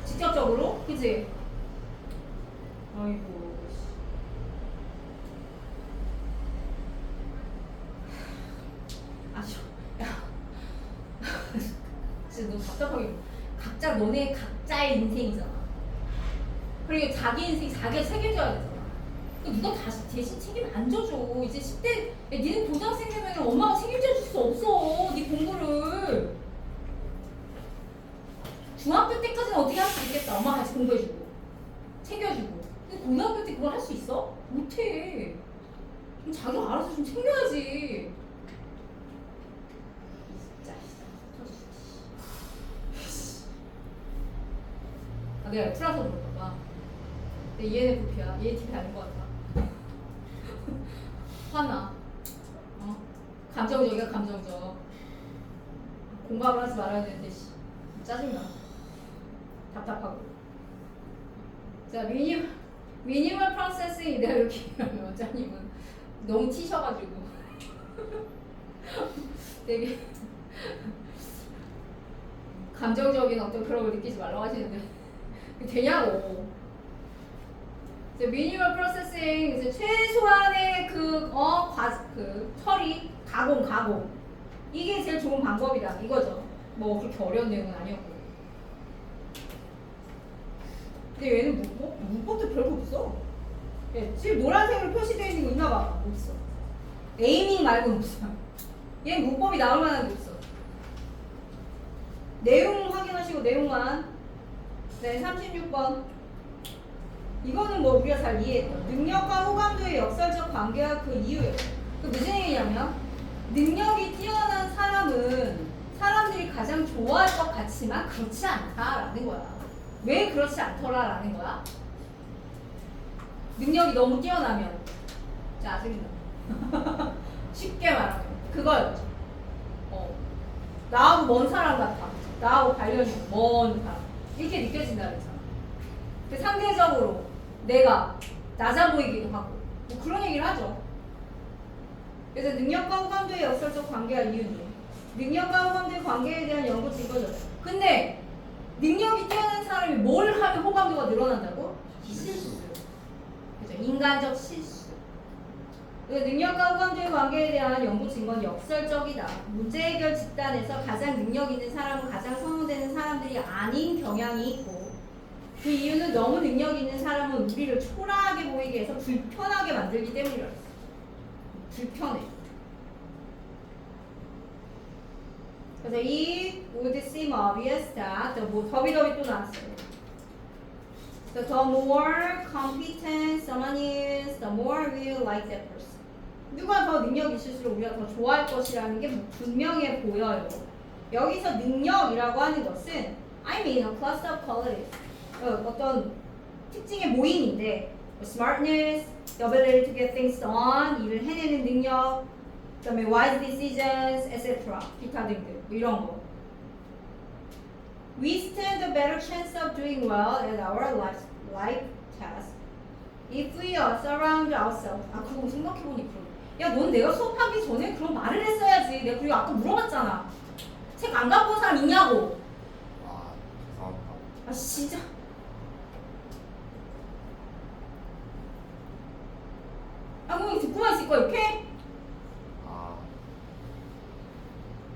직접적으로? 그지? 아이고 아주 야 진짜 너무 답답하게 각자 너네 각자의 인생이잖아. 그리고 자기 인생 자기가 책임져야 되잖아. 누가 다시 대신 책임 안 져줘. 이제 10대 야, 니는 고등학생 되면 엄마가 책임져 줄 수 없어. 네 공부를 중학교 때까지는 어떻게 할 수 있겠다. 엄마가 같이 공부해주고 챙겨주고. 근데 고등학교 때 그걸 할 수 있어? 못해. 그럼 자기가 알아서 좀 챙겨야지. 진짜 아, 내가 F라서 그런가 봐. 근데 ENFP야. ENTP 아닌 것 같아. 화나. 감정적이야 감정적. 공감을 하지 말아야 되는데 씨. 짜증나. 답답하고. 자 미니멀 프로세싱 내가 이렇게 하면 원장님은 너무 튀셔가지고 되게 감정적인 어떤 그런 걸 느끼지 말라고 하시는데 되냐고. 미니멀 프로세싱 이제 최소한의 그 처리 가공 이게 제일 좋은 방법이다 이거죠. 뭐 그렇게 어려운 내용은 아니었고. 근데 얘는 문법도 별거 없어. 예, 지금 노란색으로 표시되어 있는 거 있나 봐. 없어. 에이밍 말고는 없어. 얘는 문법이 나올 만한 게 없어. 내용 확인하시고 내용만. 네, 36번. 이거는 뭐 우리가 잘 이해했던 능력과 호감도의 역설적 관계와 그 이유예요. 그 무슨 얘기냐면 능력이 뛰어난 사람은 사람들이 가장 좋아할 것 같지만 그렇지 않다라는 거야. 왜 그렇지 않더라라는 거야? 능력이 너무 뛰어나면 짜증나. 쉽게 말하면 그거였죠. 나하고 먼 사람 같아. 나하고 관련이 먼 사람. 이렇게 느껴진다 그랬잖아. 상대적으로 내가 낮아 보이기도 하고 뭐 그런 얘기를 하죠. 그래서 능력과 호감도의 역설적 관계와 이유는 능력과 호감도의 관계에 대한 연구 증거죠. 근데 능력이 뛰어난 사람이 뭘 하면 호감도가 늘어난다고? 실수. 그죠? 인간적 실수. 그래서 능력과 호감도의 관계에 대한 연구 증거는 역설적이다. 문제 해결 집단에서 가장 능력 있는 사람은 가장 선호되는 사람들이 아닌 경향이 있고 그 이유는 너무 능력 있는 사람은 우리를 초라하게 보이게 해서 불편하게 만들기 때문이라고 했어. 불편해. 그래서 it would seem obvious that 더비더비 또 나왔어요. The more competent someone is, the more we like that person. 누가 더 능력이 있을수록 우리가 더 좋아할 것이라는 게 분명해 보여요. 여기서 능력이라고 하는 것은 I mean a cluster of qualities. 어떤 특징의 모임인데 smartness, the ability to get things done, 일을 해내는 능력, 그다음에 wise decisions, etc. 기타 등등 뭐 이런 거. We stand a better chance of doing well at our life task if we are surround ourselves. 아 그거 생각해보니 그러네. 야, 넌 내가 수업하기 전에 그런 말을 했어야지. 내가 그리고 아까 물어봤잖아. 책 안 갖고 온 사람 있냐고. 아, 죄송합니다. 아 진짜. 아 그럼 듣고만 있을 거야 이렇게? 아,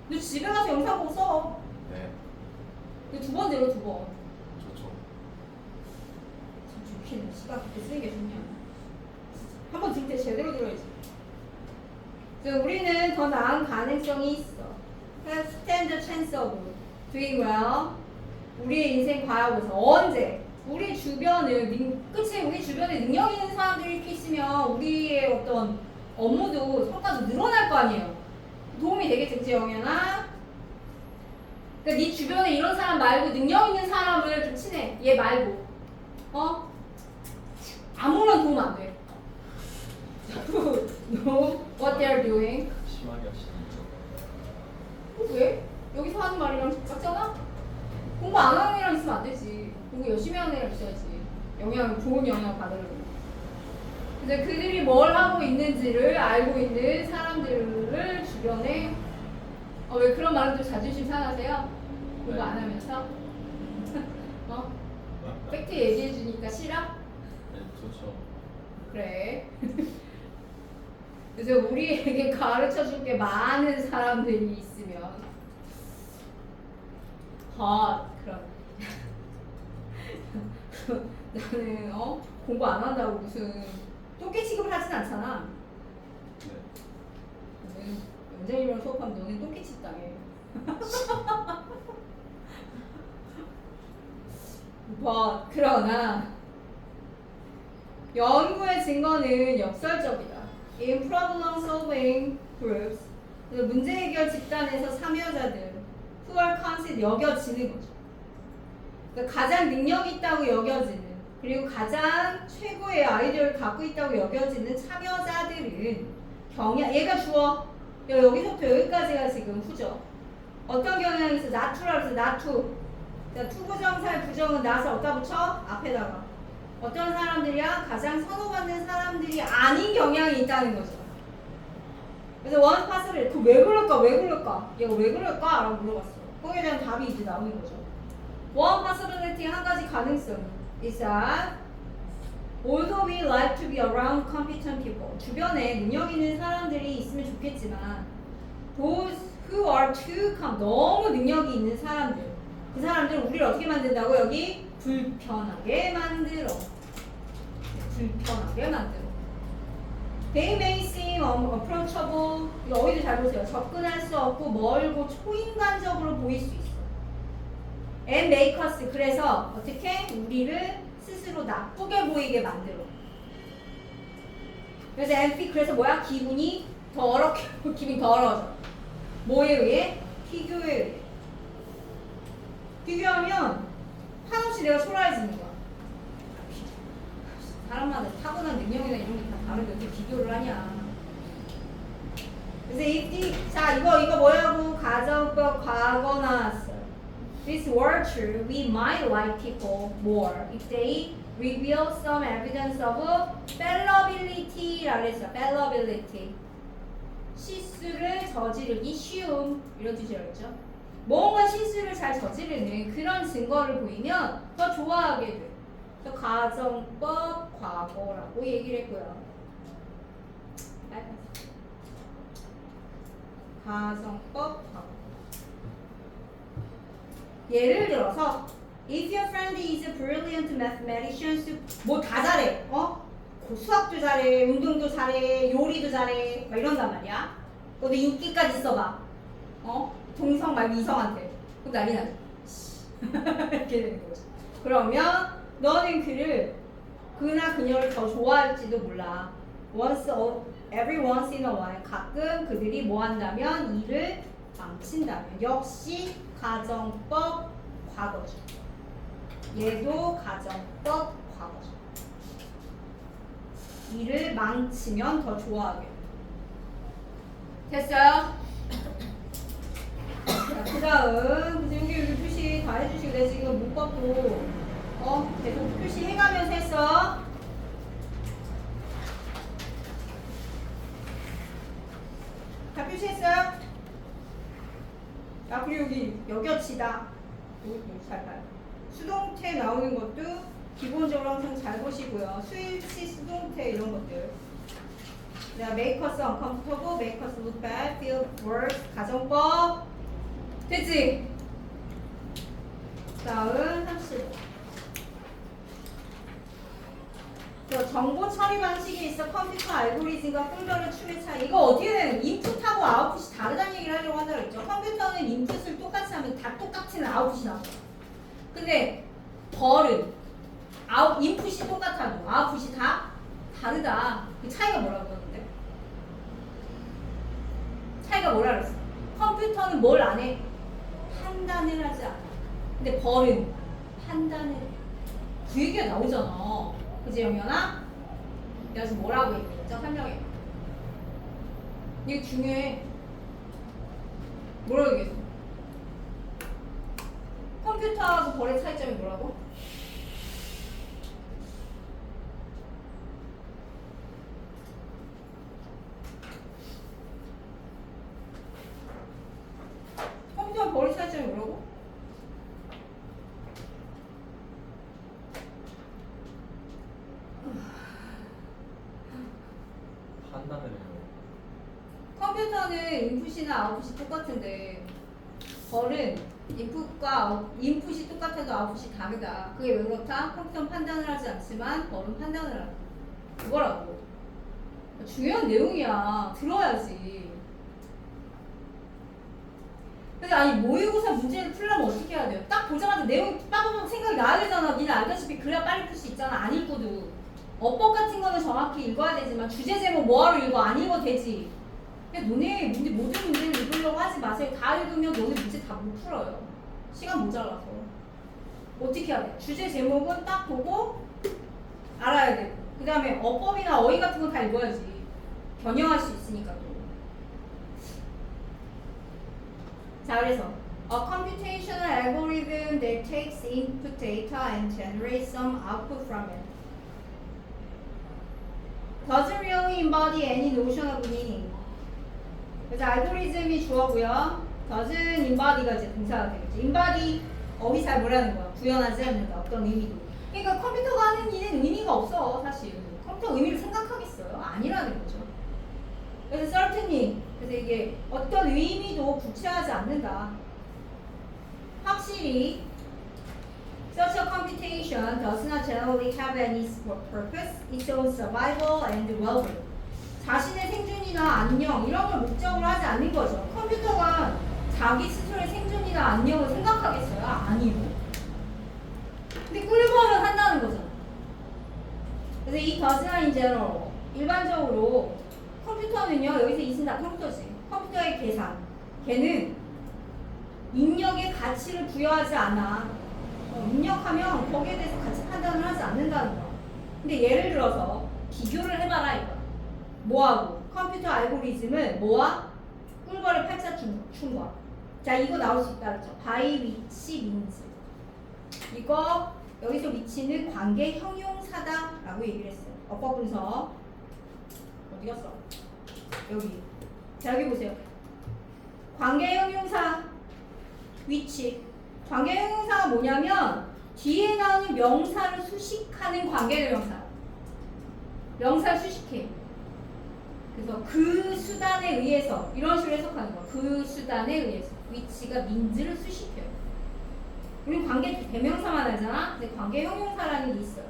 너 집에 가서 영상 보고 써. 네, 이거 2번 들어 2번. 좋죠. 참 좋긴 해. 시간 그렇게 쓰는 게 좋냐. 한번 들 때 제대로 들어야지. 그래서 우리는 더 나은 가능성이 있어. Have stand a chance of doing well. 우리의 인생 과학에서 언제? 우리 주변을 그치? 우리 주변에 능력 있는 사람들이 이렇게 있으면 우리의 어떤 업무도 성과도 늘어날 거 아니에요. 도움이 되겠지, 그치 영현아? 그러니까 네 주변에 이런 사람 말고 능력 있는 사람을 좀 친해. 얘 말고. 아무런 도움 안 돼. know what they're doing. 심하게 하시는 왜? 여기서 하는 말이랑 같잖아? 공부 안 하는 애랑 있으면 안 되지. 공부 열심히 하는 애랑 있어야지. 좋은 영향을 받으려고. 이제 그들이 뭘 하고 있는지를 알고 있는 사람들을 주변에 왜 그런 말은 또 자존심 상하세요? 공부 안 하면서? 팩트 얘기해 주니까 싫어? 네, 좋죠. 그래. 그래서 우리에게 가르쳐 줄 게 많은 사람들이 있으면 그럼 나는 공부 안 한다고 무슨 똥개 취급을 하진 않잖아. 네. 원장님이랑 수업하면 너네 똥개 취급 당해. 그러나 연구의 증거는 역설적이다. In problem solving groups, 문제 해결 집단에서 참여자들 who are considered 여겨지는 거죠. 그러니까 가장 능력 있다고 여겨지는 그리고 가장 최고의 아이디어를 갖고 있다고 여겨지는 참여자들은 얘가 주어. 여기서부터 여기까지가 지금 후죠. 어떤 경향이 있어? 나투라고 해서 나투. 자, 투부정사의 부정은 낫을 어디다 붙여? 앞에다가. 어떤 사람들이야? 가장 선호받는 사람들이 아닌 경향이 있다는 거죠. 그래서 원 파스를 왜 그럴까? 얘가 왜 그럴까? 라고 물어봤어. 거기에 대한 답이 이제 나오는 거죠. One possibility, 한 가지 가능성 is that although we like to be around competent people, 주변에 능력 있는 사람들이 있으면 좋겠지만 those who are too 너무 능력이 있는 사람들, 그 사람들은 우리를 어떻게 만든다고? 여기 불편하게 만들어. They may seem approachable. 이거 어휘도 잘 보세요. 접근할 수 없고 멀고 초인간적으로 보일 수 있어. And make us, 그래서 어떻게? 우리를 스스로 나쁘게 보이게 만들어. 그래서 뭐야? 기분이 더러워져. 뭐에 의해? 피규어에 의해. 비교하면 한없이 내가 초라해지는 거야. 사람마다 타고난 능력이나 이런 게 다 다른데 어떻게 비교를 하냐. 그래서 자 이거 뭐라고? 가정법 과거 나왔어요. This were true, we might like people more if they reveal some evidence of fallibility라고 했어. fallibility. 실수를 저지르기 쉬움 이런 뜻이라고 했죠. 뭔가 실수를 잘 저지르는 그런 증거를 보이면 더 좋아하게 돼. 그래서 가정법 과거라고 얘기를 했고요. 가정법 과거. 예를 들어서 if your friend is a brilliant mathematician, 뭐 다 잘해. 수학도 잘해, 운동도 잘해, 요리도 잘해, 막 이런단 말이야. 근데 인기까지 써봐. 동성 말고 이성한테. 그럼 난리 나죠. 이렇게 되는 거죠. 그러면 너는 그나 그녀를 더 좋아할지도 몰라. Every once in a while. 가끔 그들이 뭐 한다면 일을 망친다면. 역시 가정법 과거죠. 얘도 가정법 과거죠. 일을 망치면 더 좋아하게. 됐어요? 자, 그 다음 여기 표시 다 해주시고 내가 지금 못 받고 계속 표시해가면서 했어. 다 표시했어요? 자, 그리고 여기 여겨치다. 여기 잘 봐요. 수동태 나오는 것도 기본적으로 항상 잘 보시고요. 수일치 수동태 이런 것들. make us uncomfortable, make us look bad, feel worse, 가정법. 됐지? 다음 30. 정보 처리 방식에 있어 컴퓨터 알고리즘과 폴더를 추의 차이. 이거 어떻게 되는? 인풋하고 아웃풋이 다르다는 얘기를 하려고 한다고 했죠. 컴퓨터는 인풋을 똑같이 하면 다 똑같은 아웃풋이 나와요. 근데 벌은 인풋이 똑같아도 아웃풋이 다 다르다. 그 차이가 뭐라고 그러는데? 차이가 뭐라 그랬어? 컴퓨터는 뭘 안 해? 판단을 하지 않아. 근데 벌은 판단을 해. 그 얘기가 나오잖아. 그지 영현아? 내가 지금 뭐라고 얘기했죠? 설명해. 이게 중요해. 뭐라고 얘기했어? 컴퓨터하고 벌의 차이점이 뭐라고? 컴퓨터와 벌의 차이점이 뭐라고? 판단을 해요. 컴퓨터는 인풋이나 아웃풋이 똑같은데 벌은 인풋이 똑같아도 아웃풋이 다르다. 그게 왜 그렇다? 컴퓨터는 판단을 하지 않지만 벌은 판단을 한다. 그거라고. 중요한 내용이야. 들어야지. 근데 아니 모의고사 문제를 풀려면 어떻게 해야 돼요? 딱 보자마자 내용이 빠바박 생각이 나야 되잖아. 니는 알다시피 그래야 빨리 풀 수 있잖아. 안 읽고도. 어법 같은 거는 정확히 읽어야 되지만 주제 제목 뭐하러 읽어? 안 읽어도 되지. 그냥 너네 모든 문제를 읽으려고 하지 마세요. 다 읽으면 너네 문제 다 못 풀어요. 시간 모자라서. 어떻게 해야 돼? 주제 제목은 딱 보고 알아야 되고 그 다음에 어법이나 어휘 같은 건 다 읽어야지. 변형할 수 있으니까 또. 자 그래서 A computational algorithm that takes input data and generates some output from it doesn't really embody any notion of meaning. 그래서 알고리즘이 주어고요. doesn't embody가 이제 동사가 되겠죠. embody 어휘 잘 뭐라는 거야. 구현하지 않는다. 어떤 의미도. 그러니까 컴퓨터가 하는 일은 의미가 없어 사실. 컴퓨터 의미를 생각하겠어요? 아니라는 거죠. 그래서 certainly 그래서 이게 어떤 의미도 구체하지 않는다. 확실히 such a computation does not generally have any purpose, its own survival and well-being. 자신의 생존이나 안녕 이런 걸 목적으로 하지 않는 거죠. 컴퓨터가 자기 스스로의 생존이나 안녕을 생각하겠어요? 아니요. 근데 꿀벌은 한다는 거잖아. 그래서 이 does not in general 일반적으로 컴퓨터는요 여기서 이승 다 컴퓨터지. 컴퓨터의 계산 걔는 입력의 가치를 부여하지 않아. 입력하면 거기에 대해서 가치 판단을 하지 않는다는 거야. 근데 예를 들어서 비교를 해봐라 이거. 뭐하고? 컴퓨터 알고리즘은 뭐와? 꿀벌을 팔자 춘 거야. 자 이거 나올 수 있다 그랬죠. by which means 이거 여기서 위치는 관계 형용사다라고 얘기를 했어요. 어법 분석 어디 갔어? 여기. 자 여기 보세요. 관계 형용사 which 관계 형용사가 뭐냐면 뒤에 나오는 명사를 수식하는 관계 명사. 명사를 수식해. 그래서 그 수단에 의해서 이런 식으로 해석하는 거야. 그 수단에 의해서 which가 means를 수식해요. 우리 관계 대명사만 하잖아. 근데 관계 형용사라는 게 있어요.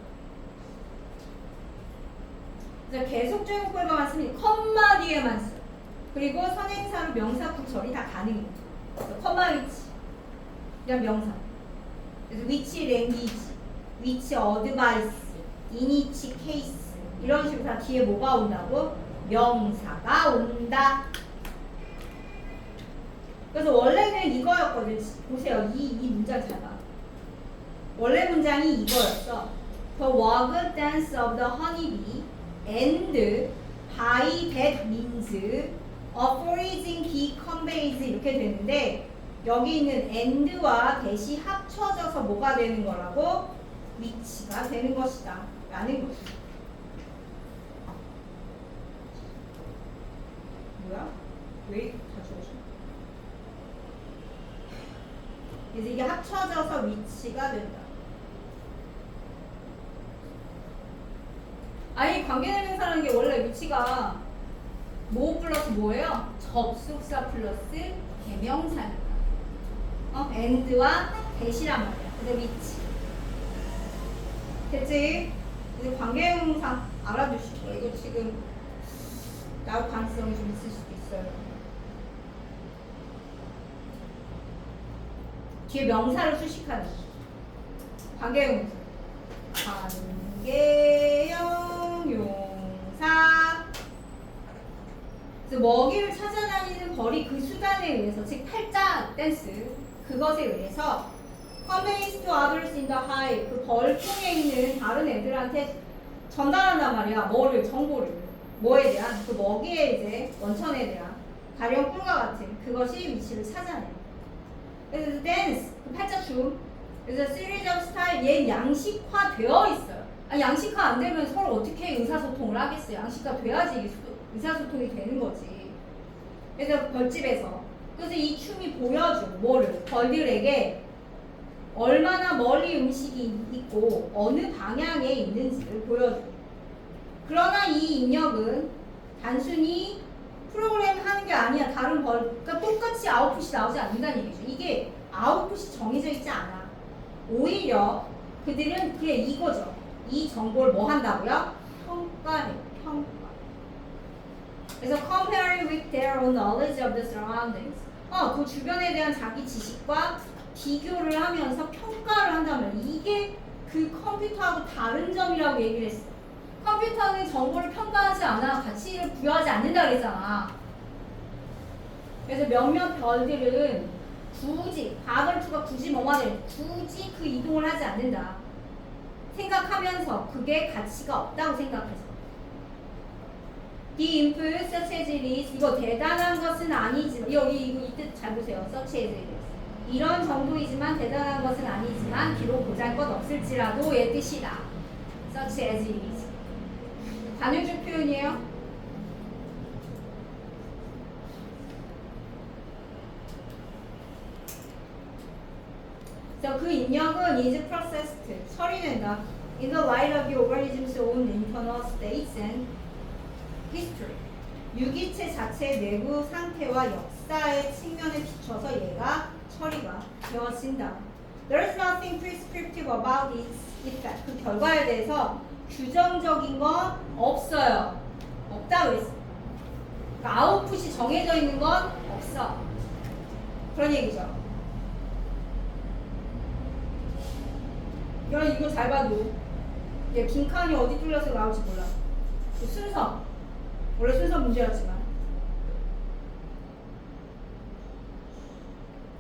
그래서 계속적인 꼴과만 쓰면 컴마 뒤에만 써. 그리고 선행사로 명사 구절이 다 가능해요. 그래서 컴마 which 이런 명사. 그래서 which language, which advice, in each case 이런 식으로 다 뒤에 뭐가 온다고? 명사가 온다. 그래서 원래는 이거였거든. 보세요. 이 문장 잘 봐. 원래 문장이 이거였어. The wag dance of the honeybee and by that means a foraging bee conveys 이렇게 되는데 여기 있는 and와 that이 합쳐져서 뭐가 되는 거라고? which가 되는 것이다. 라는 거지. 뭐야? 왜 자주 오셔? 그래서 이게 합쳐져서 위치가 된다. 아니 관계대명사라는 게 원래 위치가 뭐 플러스 뭐예요? 접속사 플러스 대명사입니다. and와 that이란 말이야. 그래서 위치. 됐지? 이제 관계대명사 알아두시고 이거 지금 나올 가능성이 좀 있을 수도 있어요. 뒤에 명사를 수식하는 관계형용사. 관계형용사. 그래서 먹이를 찾아다니는 벌이 그 수단에 의해서 즉 팔자 댄스 그것에 의해서 conveys to others in the hive 그 벌통에 있는 다른 애들한테 전달한단 말이야. 뭐를 정보를 뭐에 대한 그 먹이에 이제 원천에 대한 가령 꿀과 같은 그것이 위치를 차지하네요. 그래서 dance 그 팔자춤 그래서 series of style 얘 양식화되어 있어요. 아니, 양식화 안 되면 서로 어떻게 의사소통을 하겠어요? 양식화 돼야지 이게 의사소통이 되는 거지. 그래서 벌집에서 그래서 이 춤이 보여줘 뭐를 벌들에게 얼마나 멀리 음식이 있고 어느 방향에 있는지를 보여줘. 그러나 이 입력은 단순히 프로그램 하는 게 아니야. 다른 그러니까 똑같이 아웃풋이 나오지 않는다는 얘기죠. 이게 아웃풋이 정해져 있지 않아. 오히려 그들은 그래 이거죠. 이 정보를 뭐 한다고요? 평가해. 평가. 그래서 comparing with their own knowledge of the surroundings. 그 주변에 대한 자기 지식과 비교를 하면서 평가를 한다면 이게 그 컴퓨터하고 다른 점이라고 얘기를 했어. 컴퓨터는 정보를 평가하지 않아 가치를 부여하지 않는다 그랬잖아. 그래서 몇몇 별들은 굳이 바벌투가 굳이 뭐가 돼? 굳이 그 이동을 하지 않는다. 생각하면서 그게 가치가 없다고 생각해서. The input such as it is 이거 대단한 것은 아니지만 여기 이거 이 뜻 잘 보세요. such as it is 이런 정도이지만 대단한 것은 아니지만 비록 보잘것 없을지라도 의 뜻이다. such as it is 단유적 표현이에요. 그래서 그 입력은 is processed 처리된다. In the light of the organism's own internal states and history. 유기체 자체의 내부 상태와 역사의 측면에 비춰서 얘가 처리가 되어진다. There is nothing prescriptive about its effect. 그 결과에 대해서 규정적인 건 없어요. 없다 그랬어. 그러니까 아웃풋이 정해져 있는 건 없어. 그런 얘기죠. 그럼 이거 잘 봐도 얘 빈칸이 어디 뚫려서 나올지 몰라. 그 순서 원래 순서 문제였지만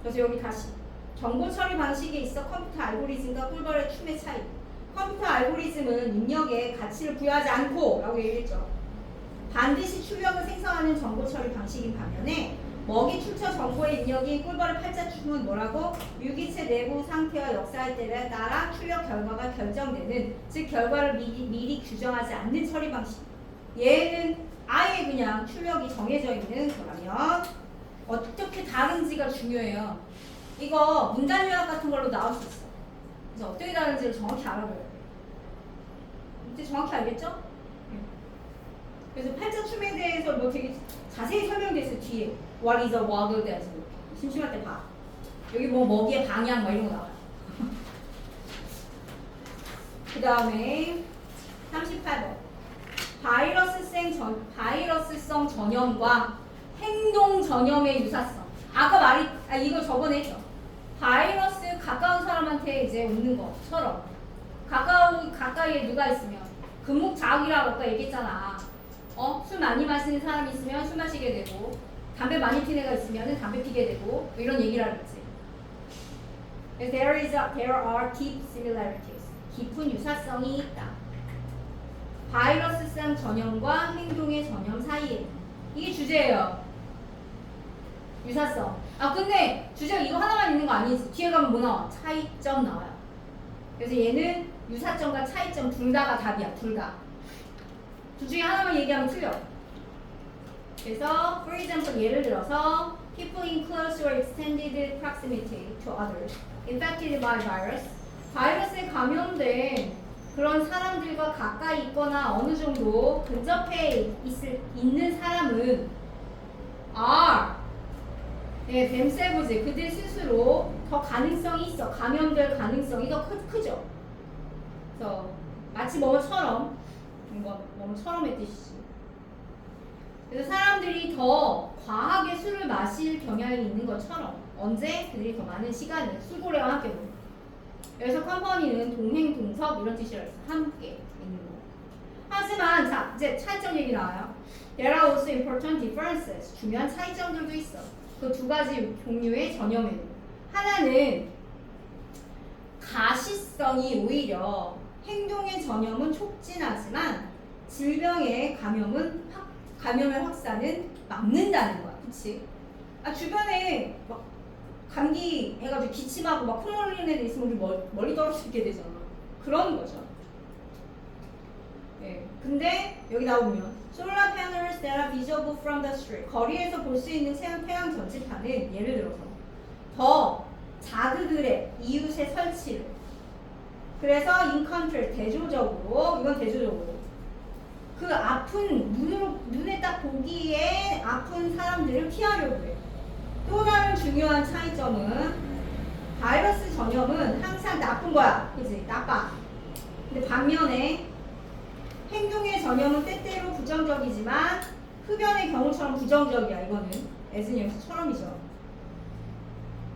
그래서 여기 다시 정보 처리 방식에 있어 컴퓨터 알고리즘과 꿀벌의 춤의 차이. 컴퓨터 알고리즘은 입력에 가치를 부여하지 않고 라고 얘기했죠. 반드시 출력을 생성하는 정보 처리 방식인 반면에 먹이 출처 정보의 입력인 꿀벌의 팔자춤은 뭐라고? 유기체 내부 상태와 역사에 따라 출력 결과가 결정되는 즉 결과를 미리 규정하지 않는 처리 방식. 얘는 아예 그냥 출력이 정해져 있는 거라면 어떻게 다른지가 중요해요. 이거 문단 요약 같은 걸로 나올 수 있어. 그래서 어떻게 다른지를 정확히 알아봐야 돼. 이제 정확히 알겠죠? 그래서 팔자춤에 대해서 뭐 되게 자세히 설명돼 있어 뒤에. What is a waggle dance? 심심할 때 봐. 여기 뭐 먹이의 방향 뭐 이런 거 나와요. 그 다음에 38번. 바이러스성 전염과 행동 전염의 유사성. 아까 이거 저번에 했죠. 바이러스 가까운 사람한테 이제 오는 것처럼 가까이에 누가 있으면 금목자극이라고 아까 얘기했잖아. 술 많이 마시는 사람이 있으면 술 마시게 되고 담배 많이 피는 애가 있으면 담배 피게 되고 뭐 이런 얘기를 하겠지. There are deep similarities. 깊은 유사성이 있다. 바이러스성 전염과 행동의 전염 사이에 이게 주제예요. 유사성. 근데 주제가 이거 하나만 있는 거 아니지. 뒤에 가면 뭐 나와? 차이점 나와요. 그래서 얘는 유사점과 차이점 둘 다가 답이야. 둘 다. 둘 중에 하나만 얘기하면 틀려. 그래서 for example 예를 들어서 people in close or extended proximity to others infected by virus 바이러스에 감염된 그런 사람들과 가까이 있거나 어느 정도 근접해 있는 사람은 뱀세부지 그들 스스로 더 가능성이 있어. 감염될 가능성이 더 크죠. 그래서 마치 뭐뭐처럼 뭐뭐처럼의 뜻이지. 그래서 사람들이 더 과하게 술을 마실 경향이 있는 것처럼 언제 그들이 더 많은 시간을 술고래와 함께 보내. 여기서 컴퍼니는 동행 동석 이런 뜻이라 했어. 함께 있는 거. 하지만 자 이제 차이점 얘기 나와요. There are also important differences. 중요한 차이점들도 있어. 그 두 가지 종류의 전염에는 하나는 가시성이 오히려 행동의 전염은 촉진하지만 질병의 감염의 확산은 막는다는 거야. 그치? 아, 주변에 막 감기 해가지고 기침하고 막 콧물 흘리는 애들 있으면 우리 멀리 떨어지게 되잖아. 그런 거죠. 네. 근데 여기 나오면 Solar panels that are visible from the street. 거리에서 볼 수 있는 태양 전지판은 예를 들어서 더 자그들의 이웃의 설치를. 그래서 in contrast 대조적으로 이건 대조적으로 그 아픈 눈에 딱 보기에 아픈 사람들을 피하려고 해. 또 다른 중요한 차이점은 바이러스 전염은 항상 나쁜 거야. 그지? 나빠. 근데 반면에 행동의 전염은 때때로 부정적이지만 흡연의 경우처럼 부정적이야. 이거는 에즈니어스처럼이죠.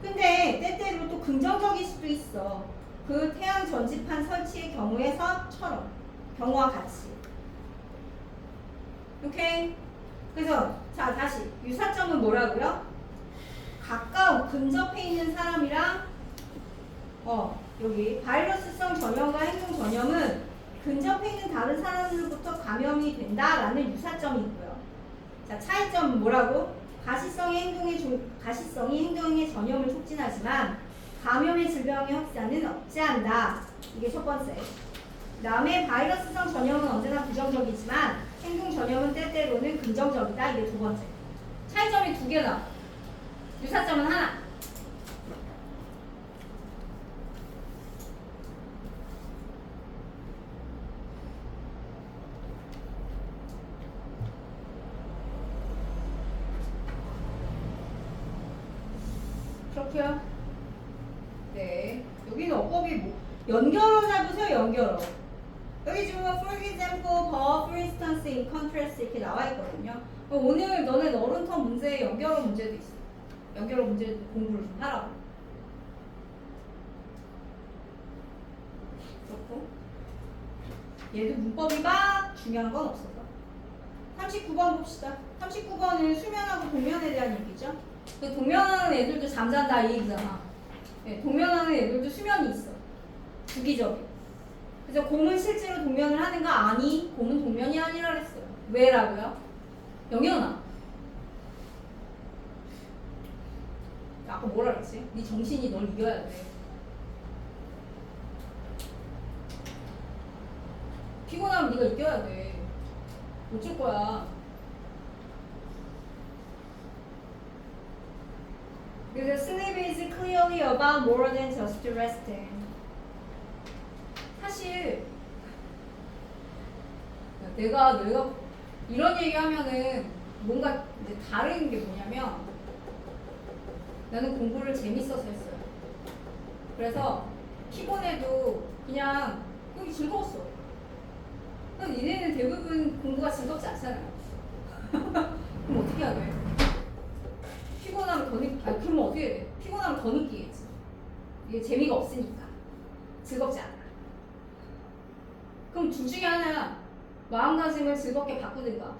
근데 때때로 또 긍정적일 수도 있어. 그 태양 전지판 설치의 경우에서처럼 경우와 같이. 오케이? 그래서 자 다시 유사점은 뭐라고요? 가까운 근접해 있는 사람이랑 여기 바이러스성 전염과 행동 전염은 근접해 있는 다른 사람들로부터 감염이 된다라는 유사점이 있고요. 자 차이점은 뭐라고? 가시성이 행동의 전염을 촉진하지만 감염의 질병의 확산은 억제한다. 이게 첫 번째. 그 다음에 바이러스성 전염은 언제나 부정적이지만 행동 전염은 때때로는 긍정적이다. 이게 두 번째. 차이점이 두 개다. 유사점은 하나. 그렇게요? 네. 여기는 어법이 뭐? 연결어 잡으세요, 연결어. 여기 지금 for example, for instance, in contrast 이렇게 나와 있거든요. 오늘 너네 어른턴 문제에 연결어 문제도 있어. 연결어 문제 공부를 좀 하라고. 그렇고 얘도 문법이 막 중요한 건 없어서. 39번 봅시다. 39번은 수면하고 동면에 대한 얘기죠. 그 동면하는 애들도 잠잔다 이 얘기잖아. 네, 동면하는 애들도 수면이 있어. 주기적인. 그래서 곰은 실제로 동면을 하는가? 아니, 곰은 동면이 아니라 그랬어요. 왜라고요? 영현아. 아까 뭐라 그랬지? 네 정신이 널 이겨야 돼. 피곤하면 네가 이겨야 돼. 어쩔 거야. 그래서 sleep is clearly about more than just resting. 사실 내가 이런 얘기하면은 뭔가 이제 다른 게 뭐냐면 나는 공부를 재밌어서 했어요. 그래서 피곤해도 그냥 그게 즐거웠어. 그럼 니네는 대부분 공부가 즐겁지 않잖아요. 그럼 어떻게 해야 돼? 피곤하면 더 그러면 어떻게 해야 돼? 피곤하면 더 느끼겠지. 이게 재미가 없으니까. 즐겁지 않아. 그럼 둘 중에 하나야. 마음가짐을 즐겁게 바꾸든가.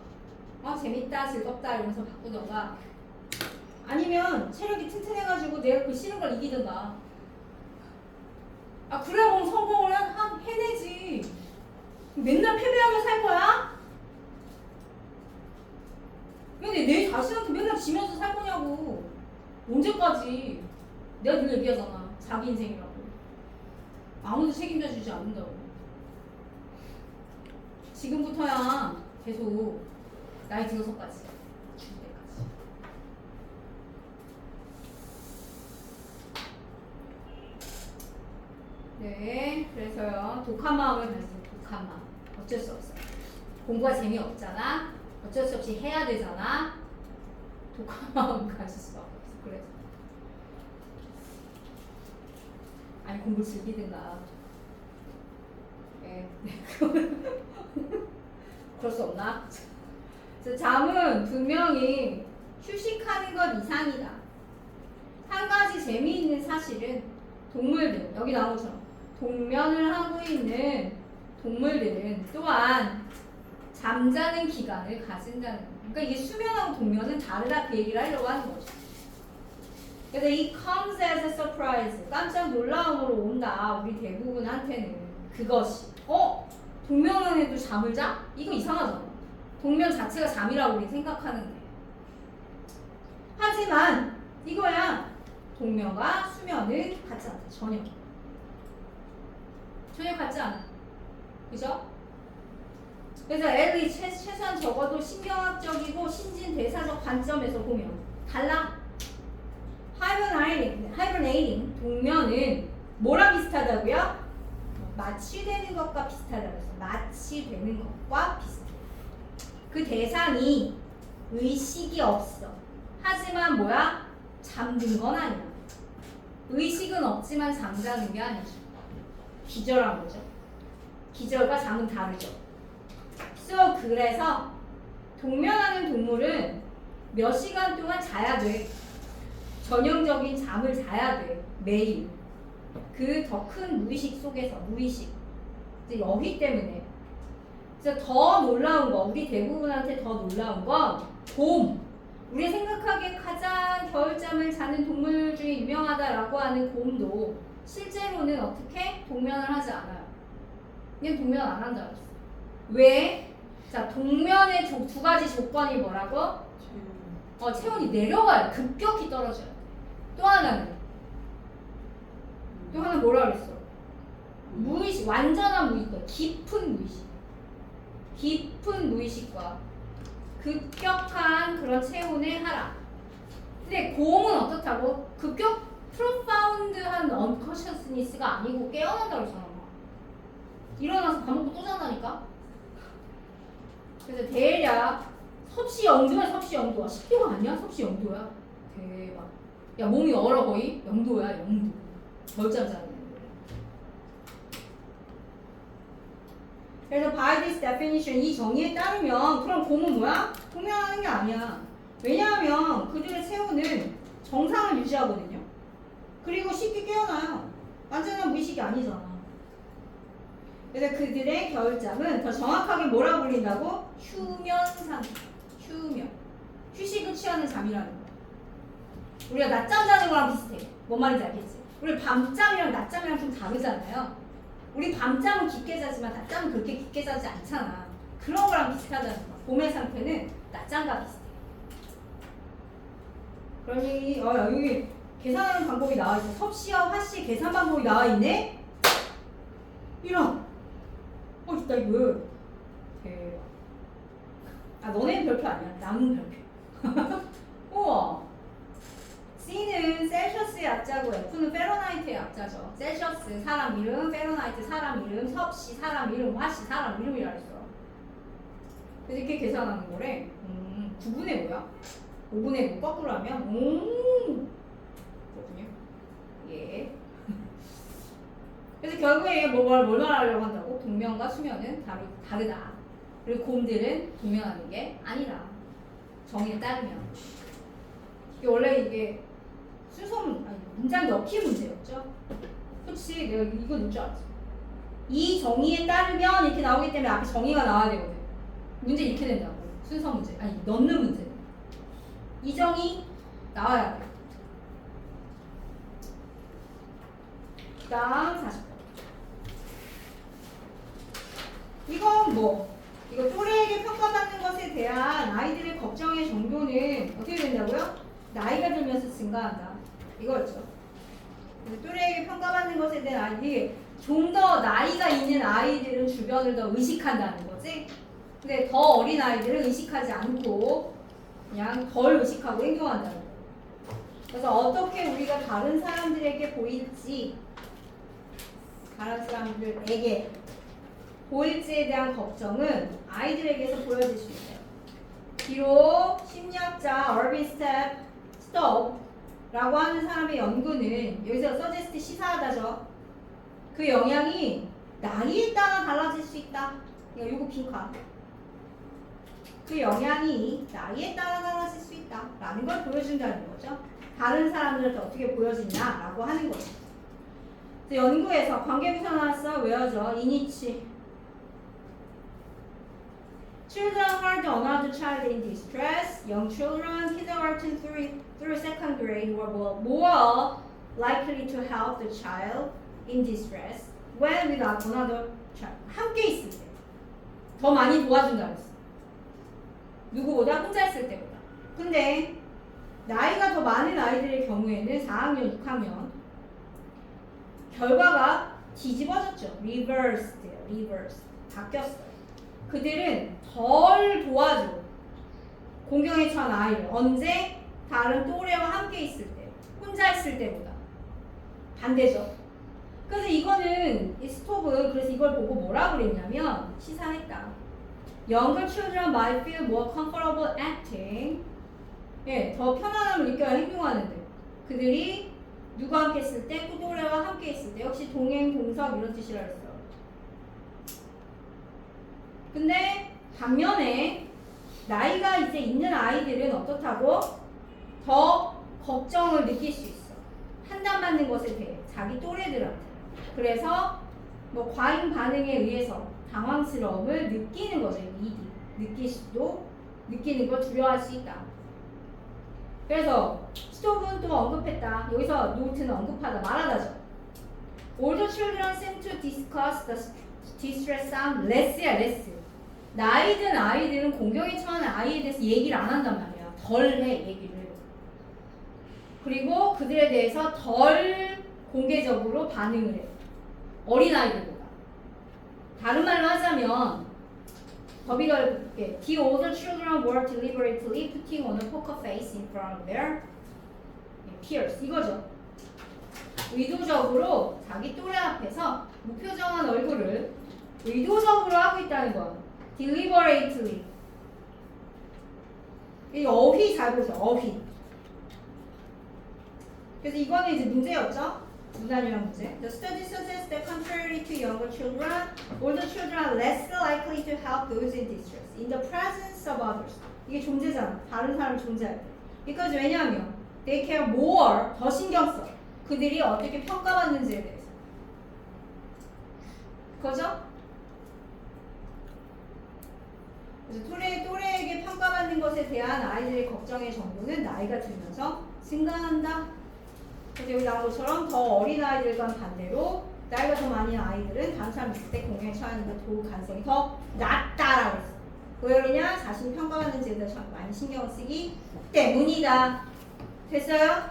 재밌다, 즐겁다 이러면서 바꾸던가. 아니면 체력이 튼튼해가지고 내가 그 싫은 걸 이기든가. 그래 뭐 성공을 해내지. 맨날 패배하며 살 거야? 근데 내 자신한테 맨날 지면서 살 거냐고. 언제까지? 내가 늘 얘기하잖아. 자기 인생이라고. 아무도 책임져 주지 않는다고. 지금부터야 계속 나이 들어서까지 죽을 때까지. 네, 그래서요 독한 마음을 가지세요. 독한 마음. 어쩔 수 없어요. 공부가 재미없잖아. 어쩔 수 없이 해야 되잖아. 독한 마음 가질 수밖에 없어. 그래서 아니 공부 즐기든가. 네, 그럴 수 없나? 그래서 잠은 분명히 휴식하는 것 이상이다. 한 가지 재미있는 사실은 동물들, 여기 나온 것처럼 동면을 하고 있는 동물들은 또한 잠자는 기간을 가진다는 거예요. 그러니까 이게 수면하고 동면은 다르다 그 얘기를 하려고 하는 거죠. 그래서 이 comes as a surprise 깜짝 놀라움으로 온다 우리 대부분한테는 그것이 동면에도 잠을 자? 이거 이상하잖아. 동면 자체가 잠이라고 우리 생각하는데 하지만 이거야 동면과 수면은 같지 않다. 전혀 같지 않아. 그죠? 그래서 L이 최소한 적어도 신경학적이고 신진대사적 관점에서 보면 달라. hibernating 동면은 뭐랑 비슷하다고요? 마취되는 것과 비슷하다고 했어. 마취되는 것과 비슷해. 그 대상이 의식이 없어. 하지만 뭐야? 잠든 건 아니야. 의식은 없지만 잠자는 게 아니죠. 기절한 거죠. 기절과 잠은 다르죠. 그래서 동면하는 동물은 몇 시간 동안 자야 돼. 전형적인 잠을 자야 돼. 매일. 그 더 큰 무의식 속에서 무의식. 이제 여기 때문에. 그래서 더 놀라운 거, 우리 대부분한테 더 놀라운 건 곰. 우리가 생각하기에 가장 겨울잠을 자는 동물 중에 유명하다라고 하는 곰도 실제로는 어떻게 동면을 하지 않아요. 그냥 동면 안 한다고 했어. 왜? 자, 동면의 두 가지 조건이 뭐라고? 체온이 내려가요. 급격히 떨어져요. 또 하나는 뭐라 그랬어? 무의식, 완전한 무의식과 깊은 무의식과 급격한 그런 체온의 하락. 근데 곰은 어떻다고? profound한 unconsciousness가 아니고 깨어난다고 했잖아. 일어나서 밥 먹고 또 잔다니까? 그래서 대략 섭씨 0도야. 10도가 아니야? 섭씨 0도야. 대박. 야, 몸이 얼어 거의? 0도야. 0도. 겨울잠 자는 애. 그래서 by this definition 이 정의에 따르면 그럼 곰은 뭐야? 동면하는 게 아니야. 왜냐하면 그들의 체온은 정상을 유지하거든요. 그리고 쉽게 깨어나요. 완전한 무의식이 아니잖아. 그래서 그들의 겨울잠은 더 정확하게 뭐라고 불린다고? 휴면 상태. 휴면. 휴식을 취하는 잠이라는 거야. 우리가 낮잠 자는 거랑 비슷해. 뭔 말인지 알겠지? 우리 밤잠이랑 낮잠이랑 좀 다르잖아요. 우리 밤잠은 깊게 자지만 낮잠은 그렇게 깊게 자지 않잖아. 그런 거랑 비슷하다는 거야. 봄의 상태는 낮잠과 비슷해. 그러니 여기 계산하는 방법이 나와 있어. 섭씨와 화씨 계산 방법이 나와 있네. 이런. 있다 이거. 대박. 너네는 별표 아니야. 남은 별표. 우와. C는 셀시어스의 약자고 F는 페로나이트의 약자죠. 셀시어스 사람 이름, 페로나이트 사람 이름, 섭씨 사람 이름, 화씨 사람 이름이라 했어. 그래서 이렇게 계산하는 거래. 9분의 뭐야? 5분의 5 거꾸로 하면 그렇군요. 예. 그래서 결국에 뭘 말하려고 한다고? 동면과 수면은 다르다. 그리고 곰들은 동면하는 게 아니다. 정의에 따르면. 원래 이게 문장 넣기 문제였죠. 그치? 내가 이거 넣을 줄 알았어. 이 정의에 따르면 이렇게 나오기 때문에 앞에 정의가 나와야 되거든. 문제 이렇게 된다고. 순서 문제. 넣는 문제. 이 정의 나와야 돼. 그 다음 40번. 이건 이거 또래에게 평가받는 것에 대한 아이들의 걱정의 정도는 어떻게 된다고요? 나이가 들면서 증가한다. 이거였죠. 또래에게 평가받는 것에 대한 아이들이 좀 더 나이가 있는 아이들은 주변을 더 의식한다는 거지. 근데 더 어린 아이들은 의식하지 않고 그냥 덜 의식하고 행동한다는 거예요. 그래서 어떻게 우리가 다른 사람들에게 보일지, 다른 사람들에게 보일지에 대한 걱정은 아이들에게서 보여질 수 있어요. 비록 심리학자 얼빈 스톱라고 하는 사람의 연구는 여기서 suggest 시사하다죠. 그 영향이 나이에 따라 달라질 수 있다. 이거 빈칸. 그 영향이 나이에 따라 달라질 수 있다라는 걸 보여준다는 거죠. 다른 사람들한테 어떻게 보여지냐라고 하는 거죠. 연구에서 관계부사 나왔어. 외워져. 이니치. Children heard another child in distress. Young children, kindergarten through second grade, were more likely to help the child in distress when without another child. 함께 있을 때 더 많이 도와준다고 했어. 누구보다 혼자 있을 때보다. 근데 나이가 더 많은 아이들의 경우에는 4학년, 6학년 결과가 뒤집어졌죠. reverse. 바뀌었어요. 그들은 덜 도와줘. 공경에 처한 아이를. 언제? 다른 또래와 함께 있을 때. 혼자 있을 때보다. 반대죠. 그래서 이거는 이 스톱은 그래서 이걸 보고 뭐라 그랬냐면 시사했다. Younger children might feel more comfortable acting. 예, 더 편안함을 느껴야 행동하는데 그들이 누가 함께 있을 때, 또래와 함께 있을 때 역시 동행, 동석 이런 뜻이라 했어요. 근데 반면에 나이가 이제 있는 아이들은 어떻다고? 더 걱정을 느낄 수 있어. 판단받는 것에 대해 자기 또래들한테. 그래서 뭐 과잉 반응에 의해서 당황스러움을 느끼는 거죠. 느끼는 걸 두려워할 수 있다. 그래서 스톱은 또 언급했다. 여기서 노트는 언급하다, 말하다죠. Older children seem to discuss the distress sound less야, less. 나이 든 아이들은 공경에 처한 아이에 대해서 얘기를 안 한단 말이야. 덜 해, 얘기를. 그리고 그들에 대해서 덜 공개적으로 반응을 해. 어린아이들보다. 다른 말로 하자면 더 비교해볼게. The older children were deliberately putting on a poker face in front of their peers. 이거죠. 의도적으로 자기 또래 앞에서 무표정한 얼굴을 의도적으로 하고 있다는 거야. deliberately. 이 어휘 잘 보세요. 어휘. 그래서 이거는 이제 문제였죠. 문단이랑 문제. The study suggests that contrary to younger children, older children are less likely to help those in distress in the presence of others. 이게 존재잖아. 다른 사람이 존재할 때. Because 왜냐하면 they care more, 더 신경 써. 그들이 어떻게 평가받는지에 대해서. 그거죠? 그래서 또래에게 평가받는 것에 대한 아이들의 걱정의 정도는 나이가 들면서 증가한다. 그래서 여기 나온 것처럼 더 어린 아이들과는 반대로 나이가 더 많은 아이들은 다른 사람 있을 때 공경에 처하는 걸 도울 가능성이 더 낮다라고 했어. 왜 그러냐? 자신이 평가받는지에 대해서 많이 신경을 쓰기 때문이다. 됐어요?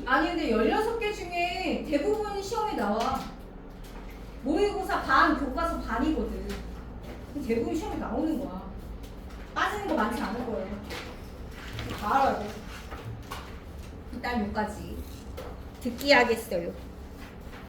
아니 근데 16개 중에 대부분 시험에 나와. 모의고사 반, 교과서 반이거든. 대부분 시험에 나오는 거야. 빠지는 거 많지 않을 거예요. 다 알아야 돼. 일단 여기까지 듣기 하겠어요.